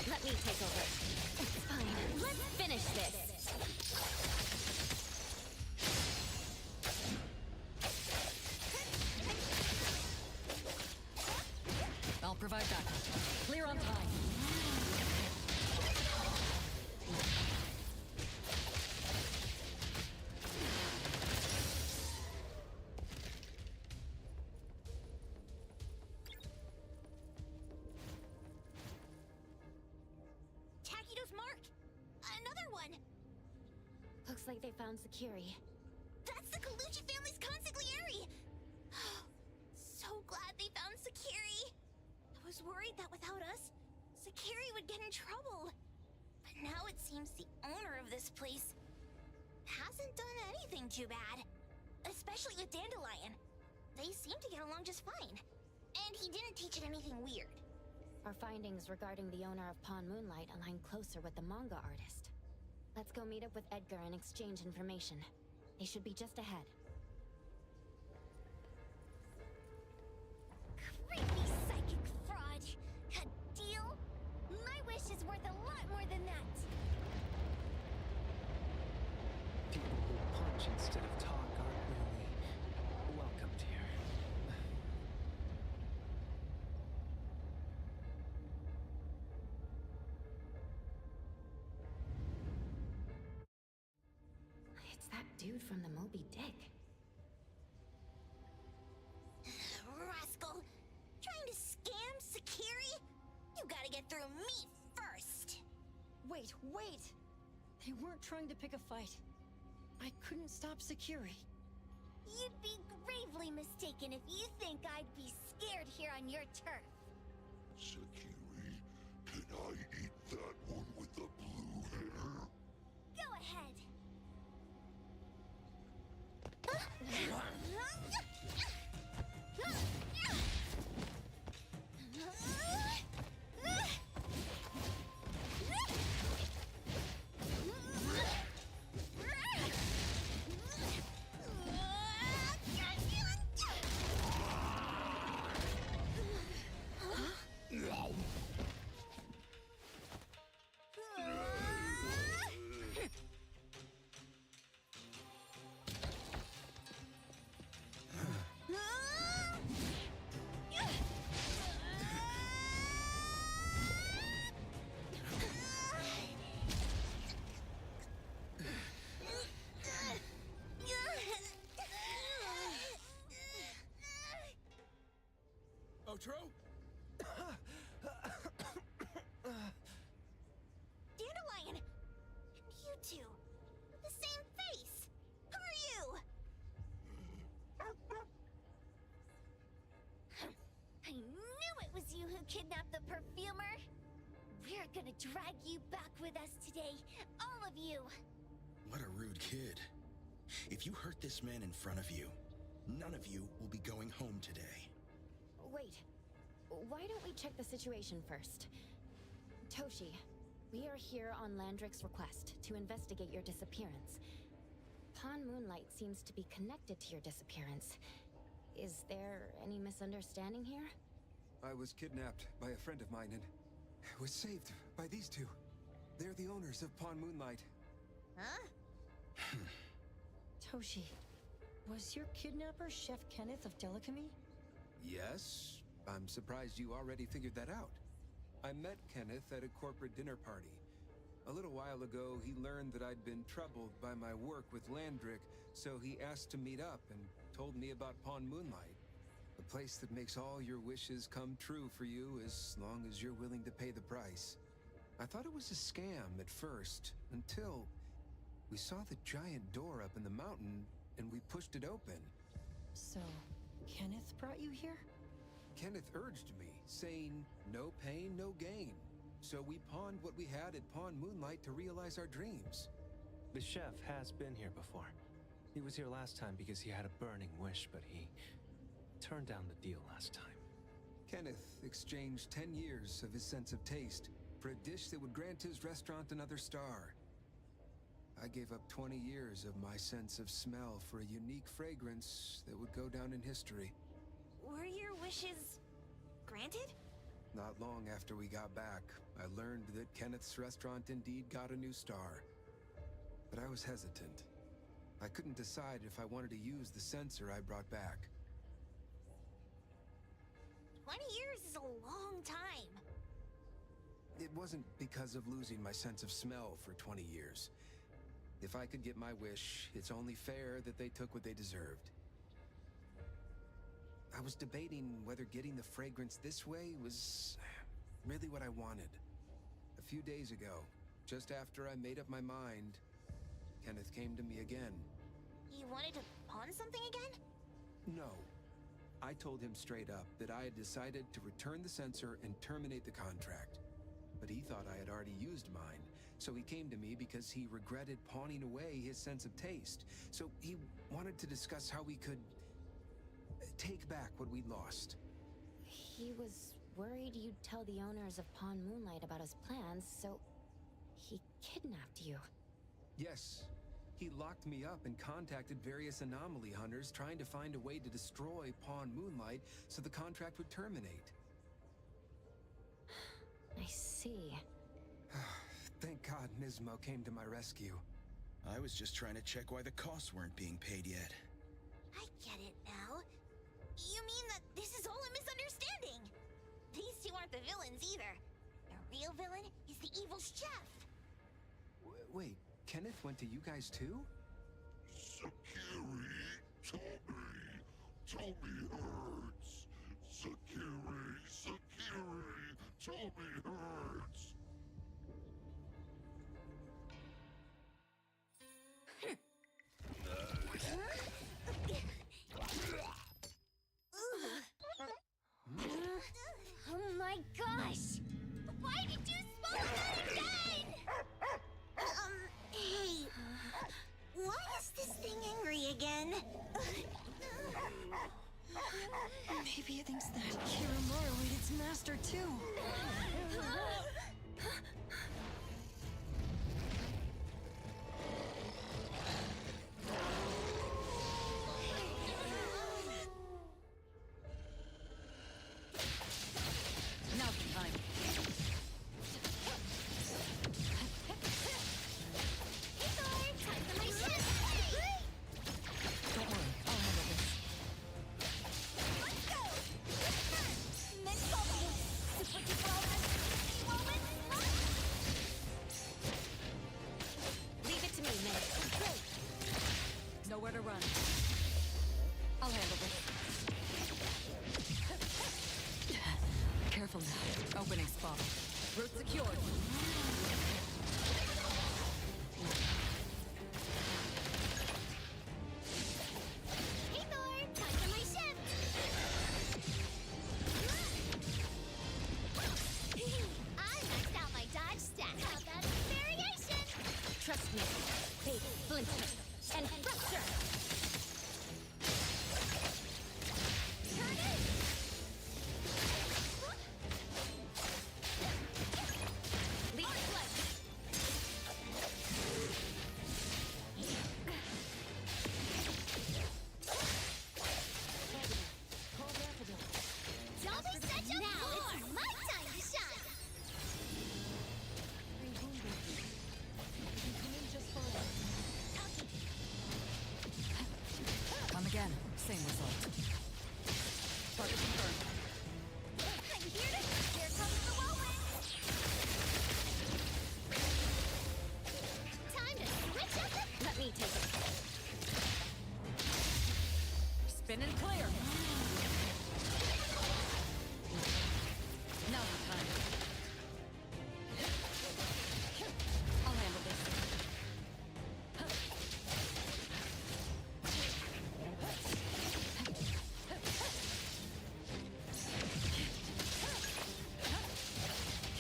Let me take over. It's fine. Let's finish this. I'll provide backup. Clear on time. Takido's mark! Another one! Looks like they found Sakiri. That's the Colucci family's consigliere! So glad they found Sakiri! I was worried that without us, Sakiri would get in trouble. But now it seems the owner of this place hasn't done anything too bad. Especially with Dandelion. They seem to get along just fine. And he didn't teach it anything weird. Our findings regarding the owner of Pawn Moonlight align closer with the manga artist. Let's go meet up with Edgar and exchange information. They should be just ahead. Creepy psychic fraud. A deal? My wish is worth a lot more than that. People who punch instead of talk aren't really welcomed here. It's that dude from the Moby Dick. Rascal! Trying to scam Sakiri? You gotta get through me first! Wait! They weren't trying to pick a fight. I couldn't stop Sakiri. You'd be gravely mistaken if you think I'd be scared here on your turf. Sakiri, can I eat that one with the blue hair? Go ahead. Outro? Dandelion! And you two! With the same face! Who are you? I knew it was you who kidnapped the perfumer. We're gonna drag you back with us today, all of you. What a rude kid. If you hurt this man in front of you, none of you will be going home today. Wait. Why don't we check the situation first? Toshi, we are here on Landrick's request to investigate your disappearance. Pawn Moonlight seems to be connected to your disappearance. Is there any misunderstanding here? I was kidnapped by a friend of mine and was saved by these two. They're the owners of Pawn Moonlight. Huh? Toshi, was your kidnapper Chef Kenneth of Delicamy? Yes, I'm surprised you already figured that out. I met Kenneth at a corporate dinner party. A little while ago, he learned that I'd been troubled by my work with Landrick, so he asked to meet up and told me about Pawn Moonlight. A place that makes all your wishes come true for you as long as you're willing to pay the price. I thought it was a scam at first, until we saw the giant door up in the mountain and we pushed it open. So, Kenneth brought you here? Kenneth urged me, saying, no pain, no gain. So we pawned what we had at Pawn Moonlight to realize our dreams. The chef has been here before. He was here last time because he had a burning wish, but he turned down the deal last time. Kenneth exchanged 10 years of his sense of taste for a dish that would grant his restaurant another star. I gave up 20 years of my sense of smell for a unique fragrance that would go down in history. Were your wishes granted? Not long after we got back, I learned that Kenneth's restaurant indeed got a new star. But I was hesitant. I couldn't decide if I wanted to use the sensor I brought back. 20 years is a long time. It wasn't because of losing my sense of smell for 20 years. If I could get my wish, it's only fair that they took what they deserved. I was debating whether getting the fragrance this way was really what I wanted. A few days ago, just after I made up my mind, Kenneth came to me again. You wanted to pawn something again? No. I told him straight up that I had decided to return the sensor and terminate the contract. But he thought I had already used mine, so he came to me because he regretted pawning away his sense of taste. So he wanted to discuss how we could take back what we'd lost. He was worried you'd tell the owners of Pawn Moonlight about his plans, so he kidnapped you. Yes. He locked me up and contacted various anomaly hunters trying to find a way to destroy Pawn Moonlight so the contract would terminate. I see. Thank God Nismo came to my rescue. I was just trying to check why the costs weren't being paid yet. I get it now. You mean that this is all a misunderstanding? These two aren't the villains either. The real villain is the evil chef. Wait, Kenneth went to you guys too? Sakiri, Tommy hurts. Sakiri, Tommy hurts. Oh my gosh! Why did you smoke that again? Hey, why is this thing angry again? Maybe it thinks that Kiramaru ate its master too. Now's the time. Time for my ship! Don't worry, I'll handle this. Let's go! Mental super duper moment! Leave it to me, Min. Nowhere to run. I'll handle this. Careful now. Opening spot. Route secured. Hey Thor! Time for my ship! I maxed out my dodge stat. How about some variation? Trust me. Fate, splinter, and fracture. Turn it! Leave it left. Don't be such a now it's my time to shine! Come again. Same result. Target confirmed. I'm here to... Here comes the whirlwind! Time to switch up the... Let me take it. Spin and clear. Now's the time. I'll handle this.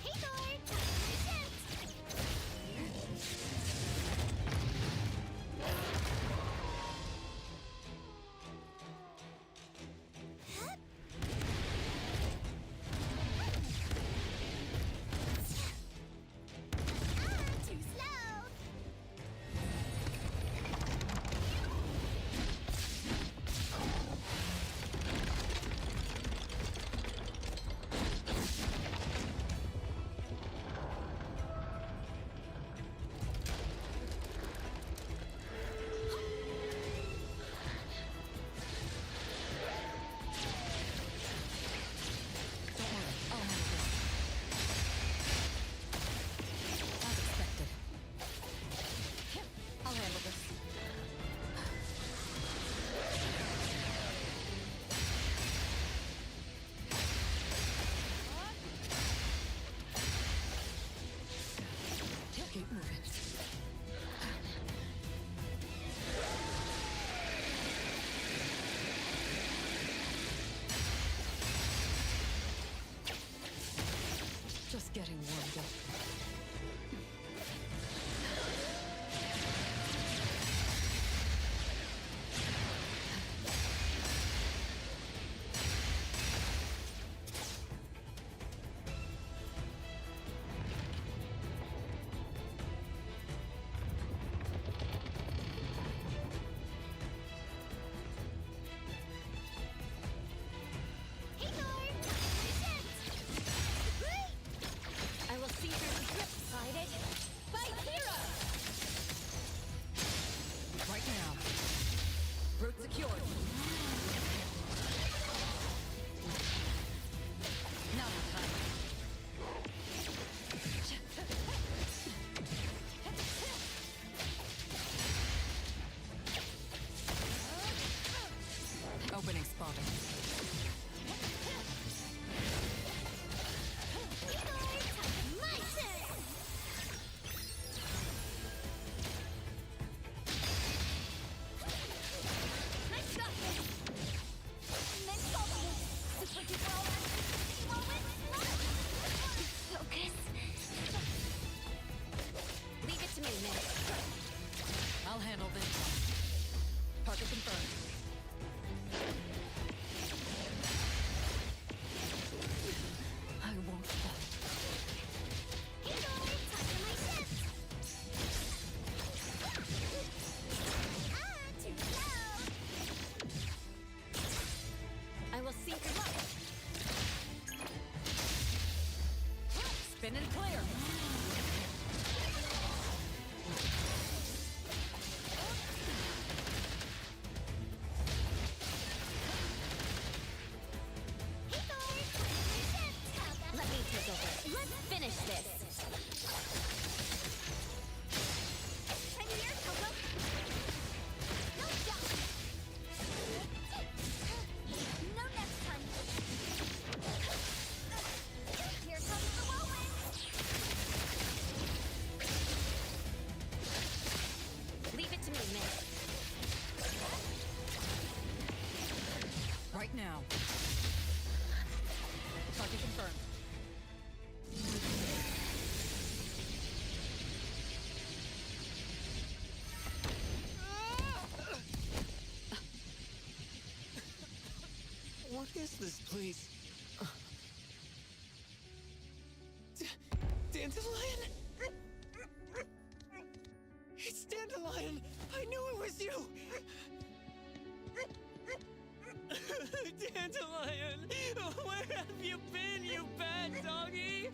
Hey Thor! Time for shift! Getting warmed up. I will see through the grip, guided by Hero! Right now. Route secured. Now the time. Opening spotted. My turn! I got this! Mental super duper focus. Leave it to me, Miss. I'll handle this. Target confirmed. I won't fall. I will see through light. Spin and clear. Let me take over. Let's finish this. No next time. Here comes the whirlwind. Leave it to me, Miss. Right now. Target confirmed. What is this place? Dandelion? It's Dandelion! I knew it was you! Dandelion! Where have you been, you bad doggy?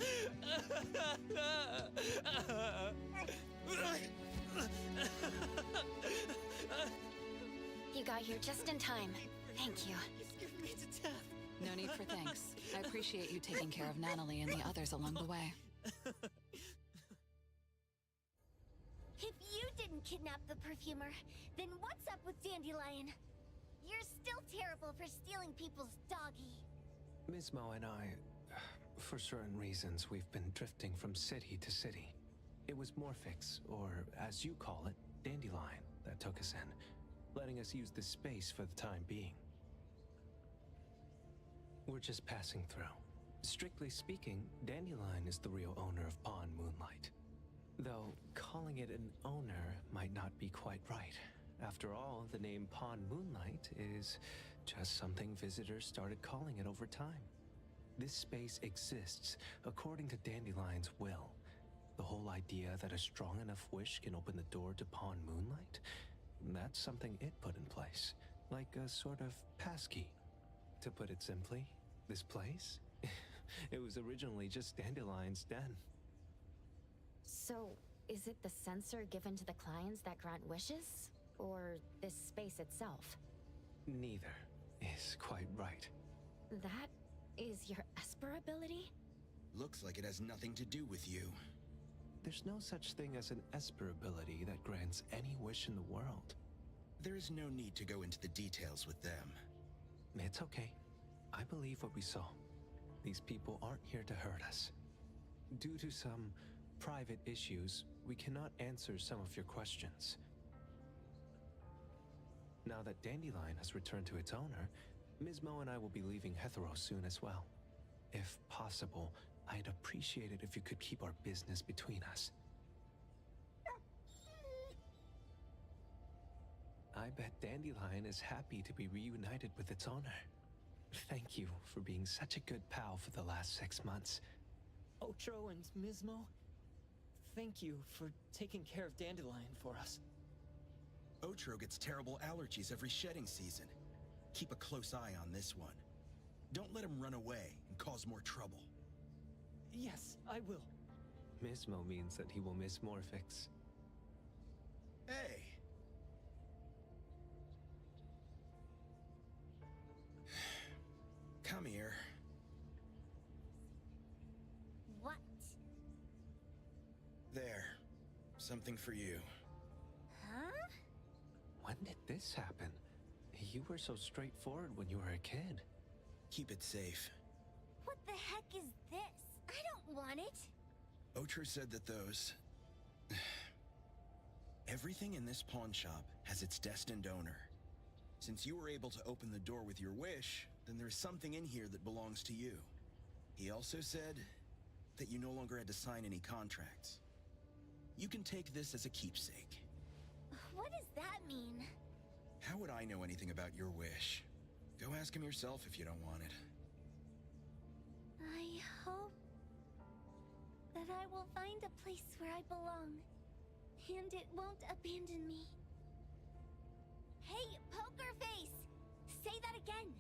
You got here just in time. Thank you. Scared me to death. No need for thanks. I appreciate you taking care of Natalie and the others along the way. If you didn't kidnap the perfumer, then what's up with Dandelion? You're still terrible for stealing people's doggy. Ms. Mo and I, for certain reasons, we've been drifting from city to city. It was Morphix, or as you call it, Dandelion, that took us in, letting us use this space for the time being. We're just passing through. Strictly speaking, Dandelion is the real owner of Pawn Moonlight. Though calling it an owner might not be quite right. After all, the name Pawn Moonlight is just something visitors started calling it over time. This space exists according to Dandelion's will. The whole idea that a strong enough wish can open the door to Pawn Moonlight, that's something it put in place, like a sort of passkey. To put it simply, this place, it was originally just Dandelion's den. So, is it the sensor given to the clients that grant wishes? Or this space itself? Neither is quite right. That is your Esper ability? Looks like it has nothing to do with you. There's no such thing as an Esper ability that grants any wish in the world. There is no need to go into the details with them. It's okay. I believe what we saw. These people aren't here to hurt us. Due to some private issues, we cannot answer some of your questions. Now that Dandelion has returned to its owner, Ms. Mo and I will be leaving Hetheros soon as well. If possible, I'd appreciate it if you could keep our business between us. I bet Dandelion is happy to be reunited with its owner. Thank you for being such a good pal for the last 6 months. Otro and Mismo, thank you for taking care of Dandelion for us. Otro gets terrible allergies every shedding season. Keep a close eye on this one. Don't let him run away and cause more trouble. Yes, I will. Mismo means that he will miss Morphix. Hey! Come here. What? There. Something for you. Huh? When did this happen? You were so straightforward when you were a kid. Keep it safe. What the heck is this? I don't want it. Otro said that those... Everything in this pawn shop has its destined owner. Since you were able to open the door with your wish, then there's something in here that belongs to you. He also said that you no longer had to sign any contracts. You can take this as a keepsake. What does that mean? How would I know anything about your wish? Go ask him yourself if you don't want it. I hope that I will find a place where I belong, and it won't abandon me. Hey, Poker Face! Say that again!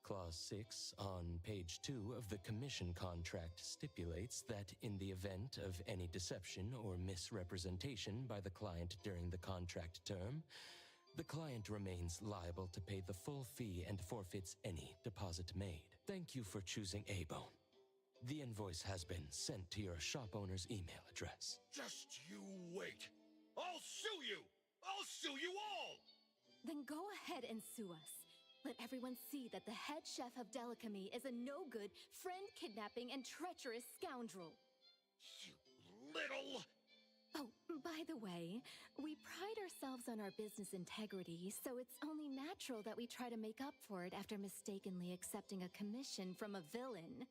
Clause 6 on page 2 of the commission contract stipulates that in the event of any deception or misrepresentation by the client during the contract term, the client remains liable to pay the full fee and forfeits any deposit made. Thank you for choosing A-Bone. The invoice has been sent to your shop owner's email address. Just you wait. I'll sue you! I'll sue you all! Then go ahead and sue us. Let everyone see that the head chef of Delicamy is a no-good, friend-kidnapping, and treacherous scoundrel. You little... Oh, by the way, we pride ourselves on our business integrity, so it's only natural that we try to make up for it after mistakenly accepting a commission from a villain.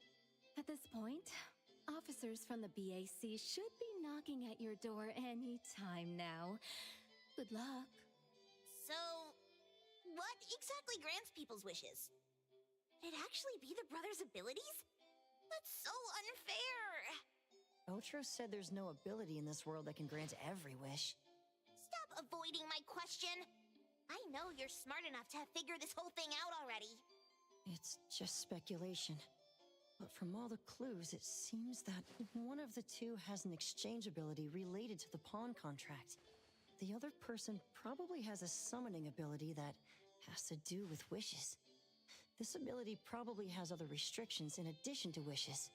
At this point, officers from the BAC should be knocking at your door any time now. Good luck. So, what exactly grants people's wishes? Could it actually be the brothers' abilities? That's so unfair! Otro said there's no ability in this world that can grant every wish. Stop avoiding my question! I know you're smart enough to have figured this whole thing out already. It's just speculation. But from all the clues, it seems that one of the two has an exchange ability related to the pawn contract. The other person probably has a summoning ability that has to do with wishes. This ability probably has other restrictions in addition to wishes.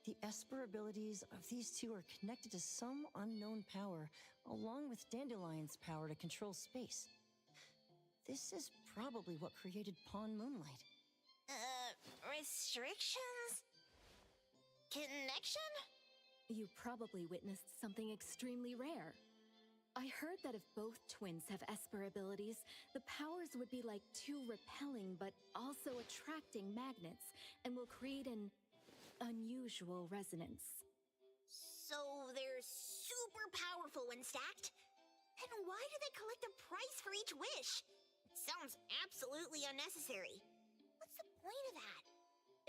The Esper abilities of these two are connected to some unknown power, along with Dandelion's power to control space. This is probably what created Pawn Moonlight. Restrictions? Connection? You probably witnessed something extremely rare. I heard that if both twins have Esper abilities, the powers would be like two repelling but also attracting magnets, and will create an unusual resonance. So they're super powerful when stacked? Then why do they collect a price for each wish? It sounds absolutely unnecessary. What's the point of that?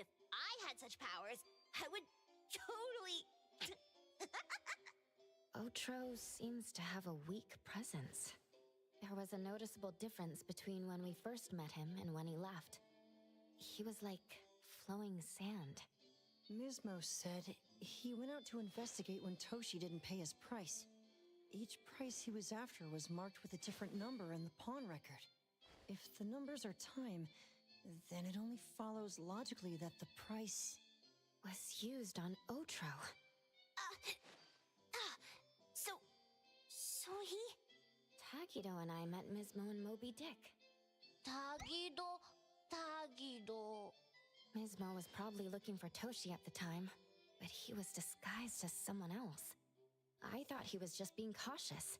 If I had such powers, I would totally... Otro seems to have a weak presence. There was a noticeable difference between when we first met him and when he left. He was like flowing sand. Mismo said he went out to investigate when Toshi didn't pay his price. Each price he was after was marked with a different number in the pawn record. If the numbers are time, then it only follows logically that the price was used on Otro. So he... Tagido and I met Mismo and Moby Dick. Tagido... Mismo was probably looking for Toshi at the time, but he was disguised as someone else. I thought he was just being cautious.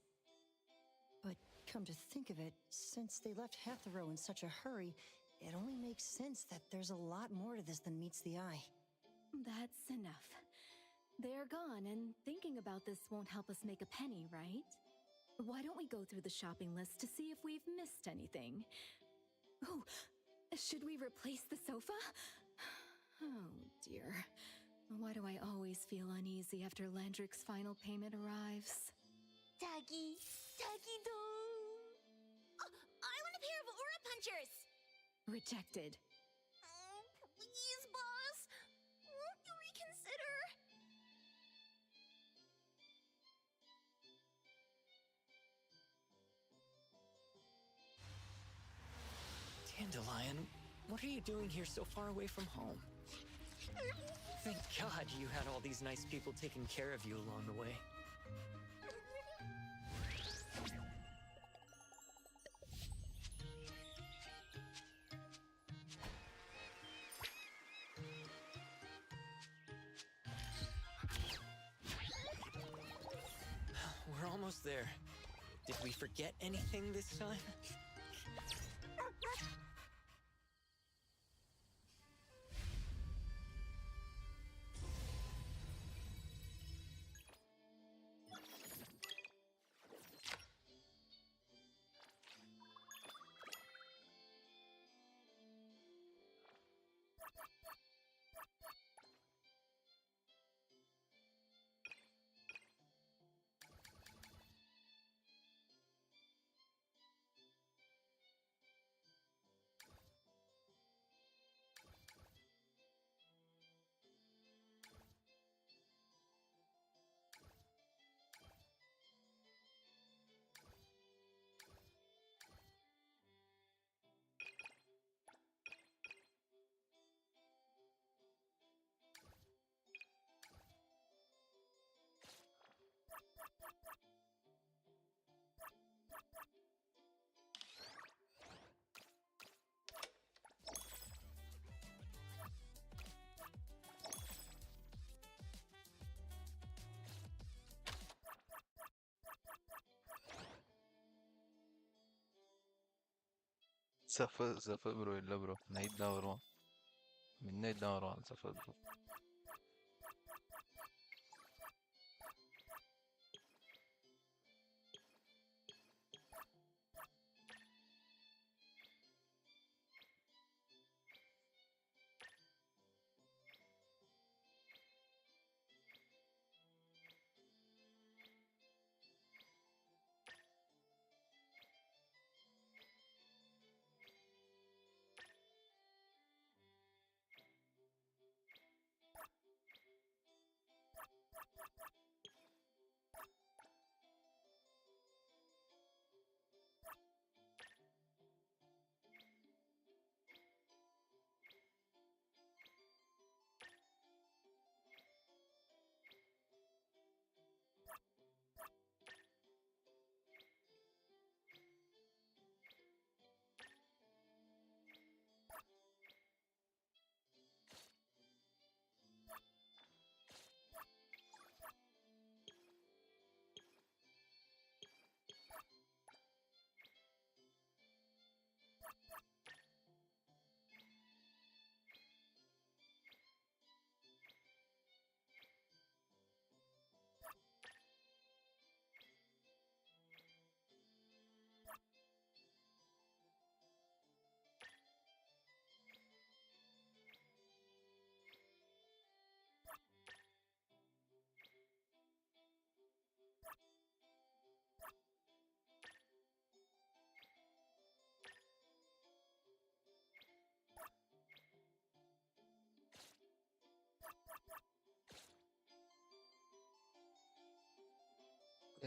But come to think of it, since they left Hatharo in such a hurry, it only makes sense that there's a lot more to this than meets the eye. That's enough. They're gone, and thinking about this won't help us make a penny, right? Why don't we go through the shopping list to see if we've missed anything? Oh, should we replace the sofa? Oh, dear. Why do I always feel uneasy after Landrick's final payment arrives? Tagi, Tagi-do! Oh, I want a pair of aura punchers! Rejected. Oh, please, boss! Won't you reconsider? Dandelion, what are you doing here so far away from home? Thank God you had all these nice people taking care of you along the way. We're almost there. Did we forget anything this time? Zafar bro இல்ல bro night தான் வருவான் midnight தான் வருவான் Zafar bro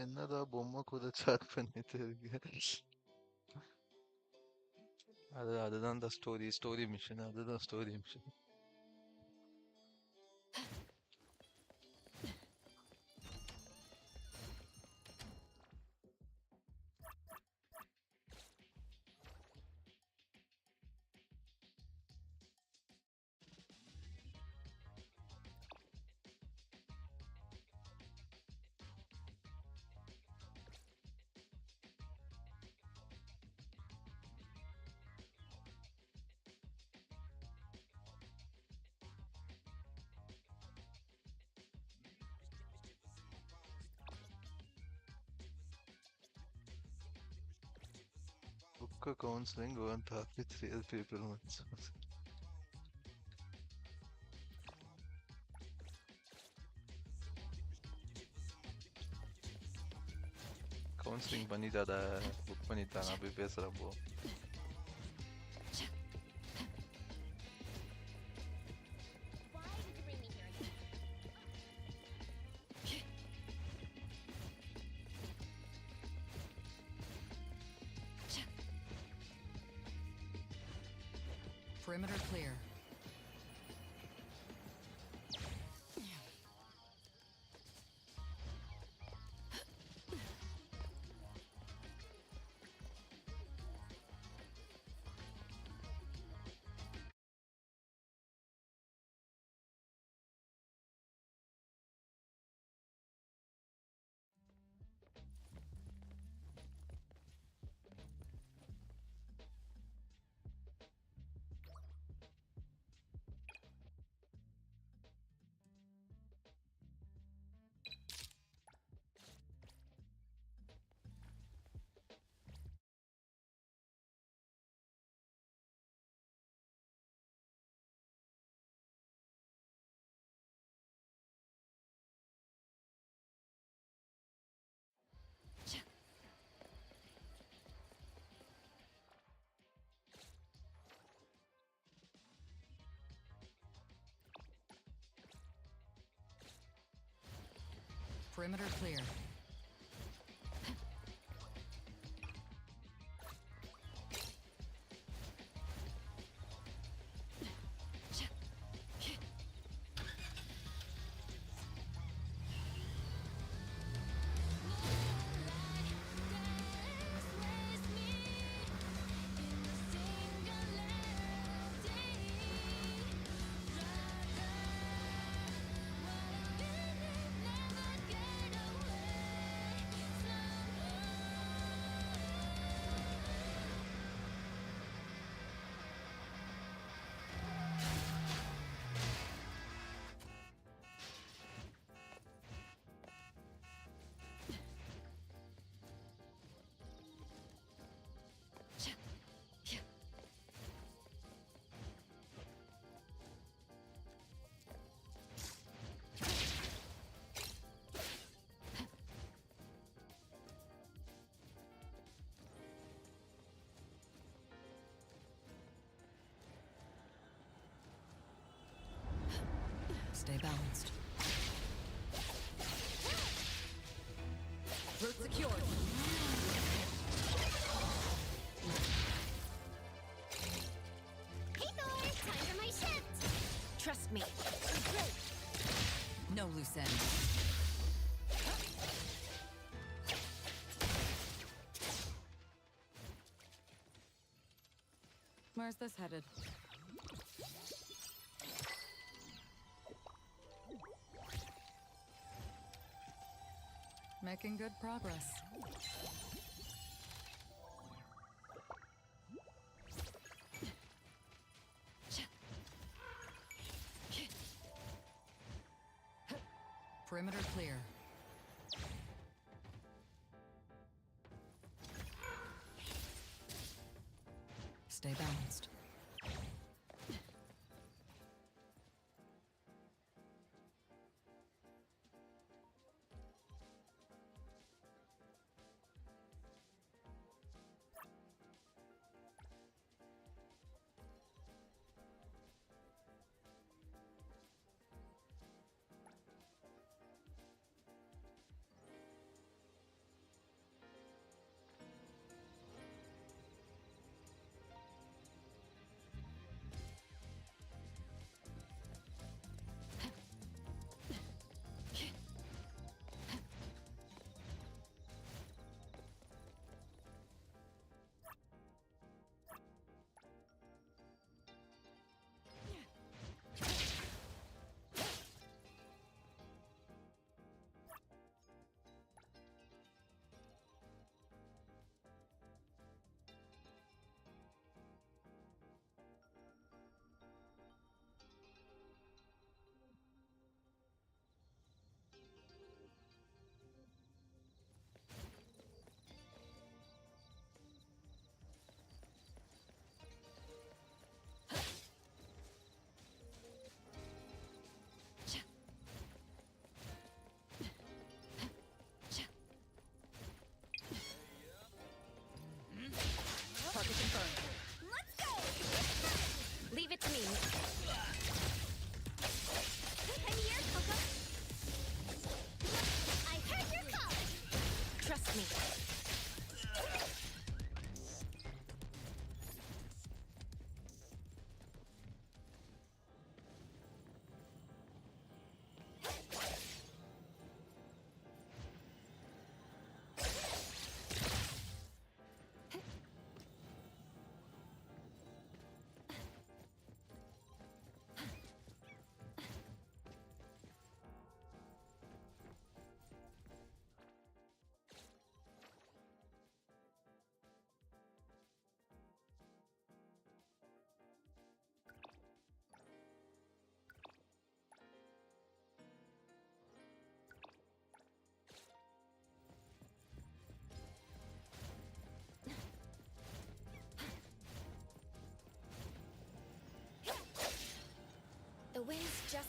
என்னடா பொம்மை கூட chat பண்ணிட்டு இருக்கு அதுதான் the story mission அதுதான் story mission Taco counseling won't talk with real people once. Counselling பண்ணிட்டாத புக் பண்ணிட்டான் நான் போய் பேசுறேன் போ Perimeter clear. Perimeter clear. Stay balanced. Route secured. Hey Thor, time for my shift! Trust me. No loose ends. Where's this headed? Making good progress. Perimeter clear. Stay balanced.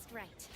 just right.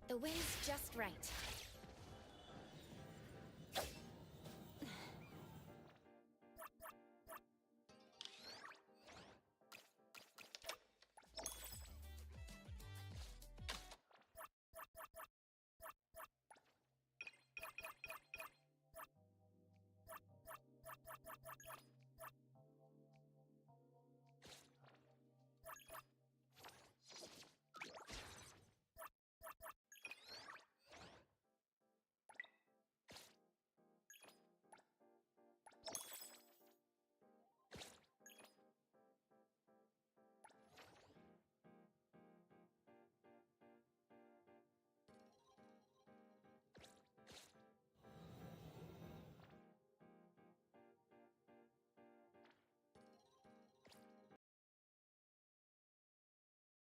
The wind's just right.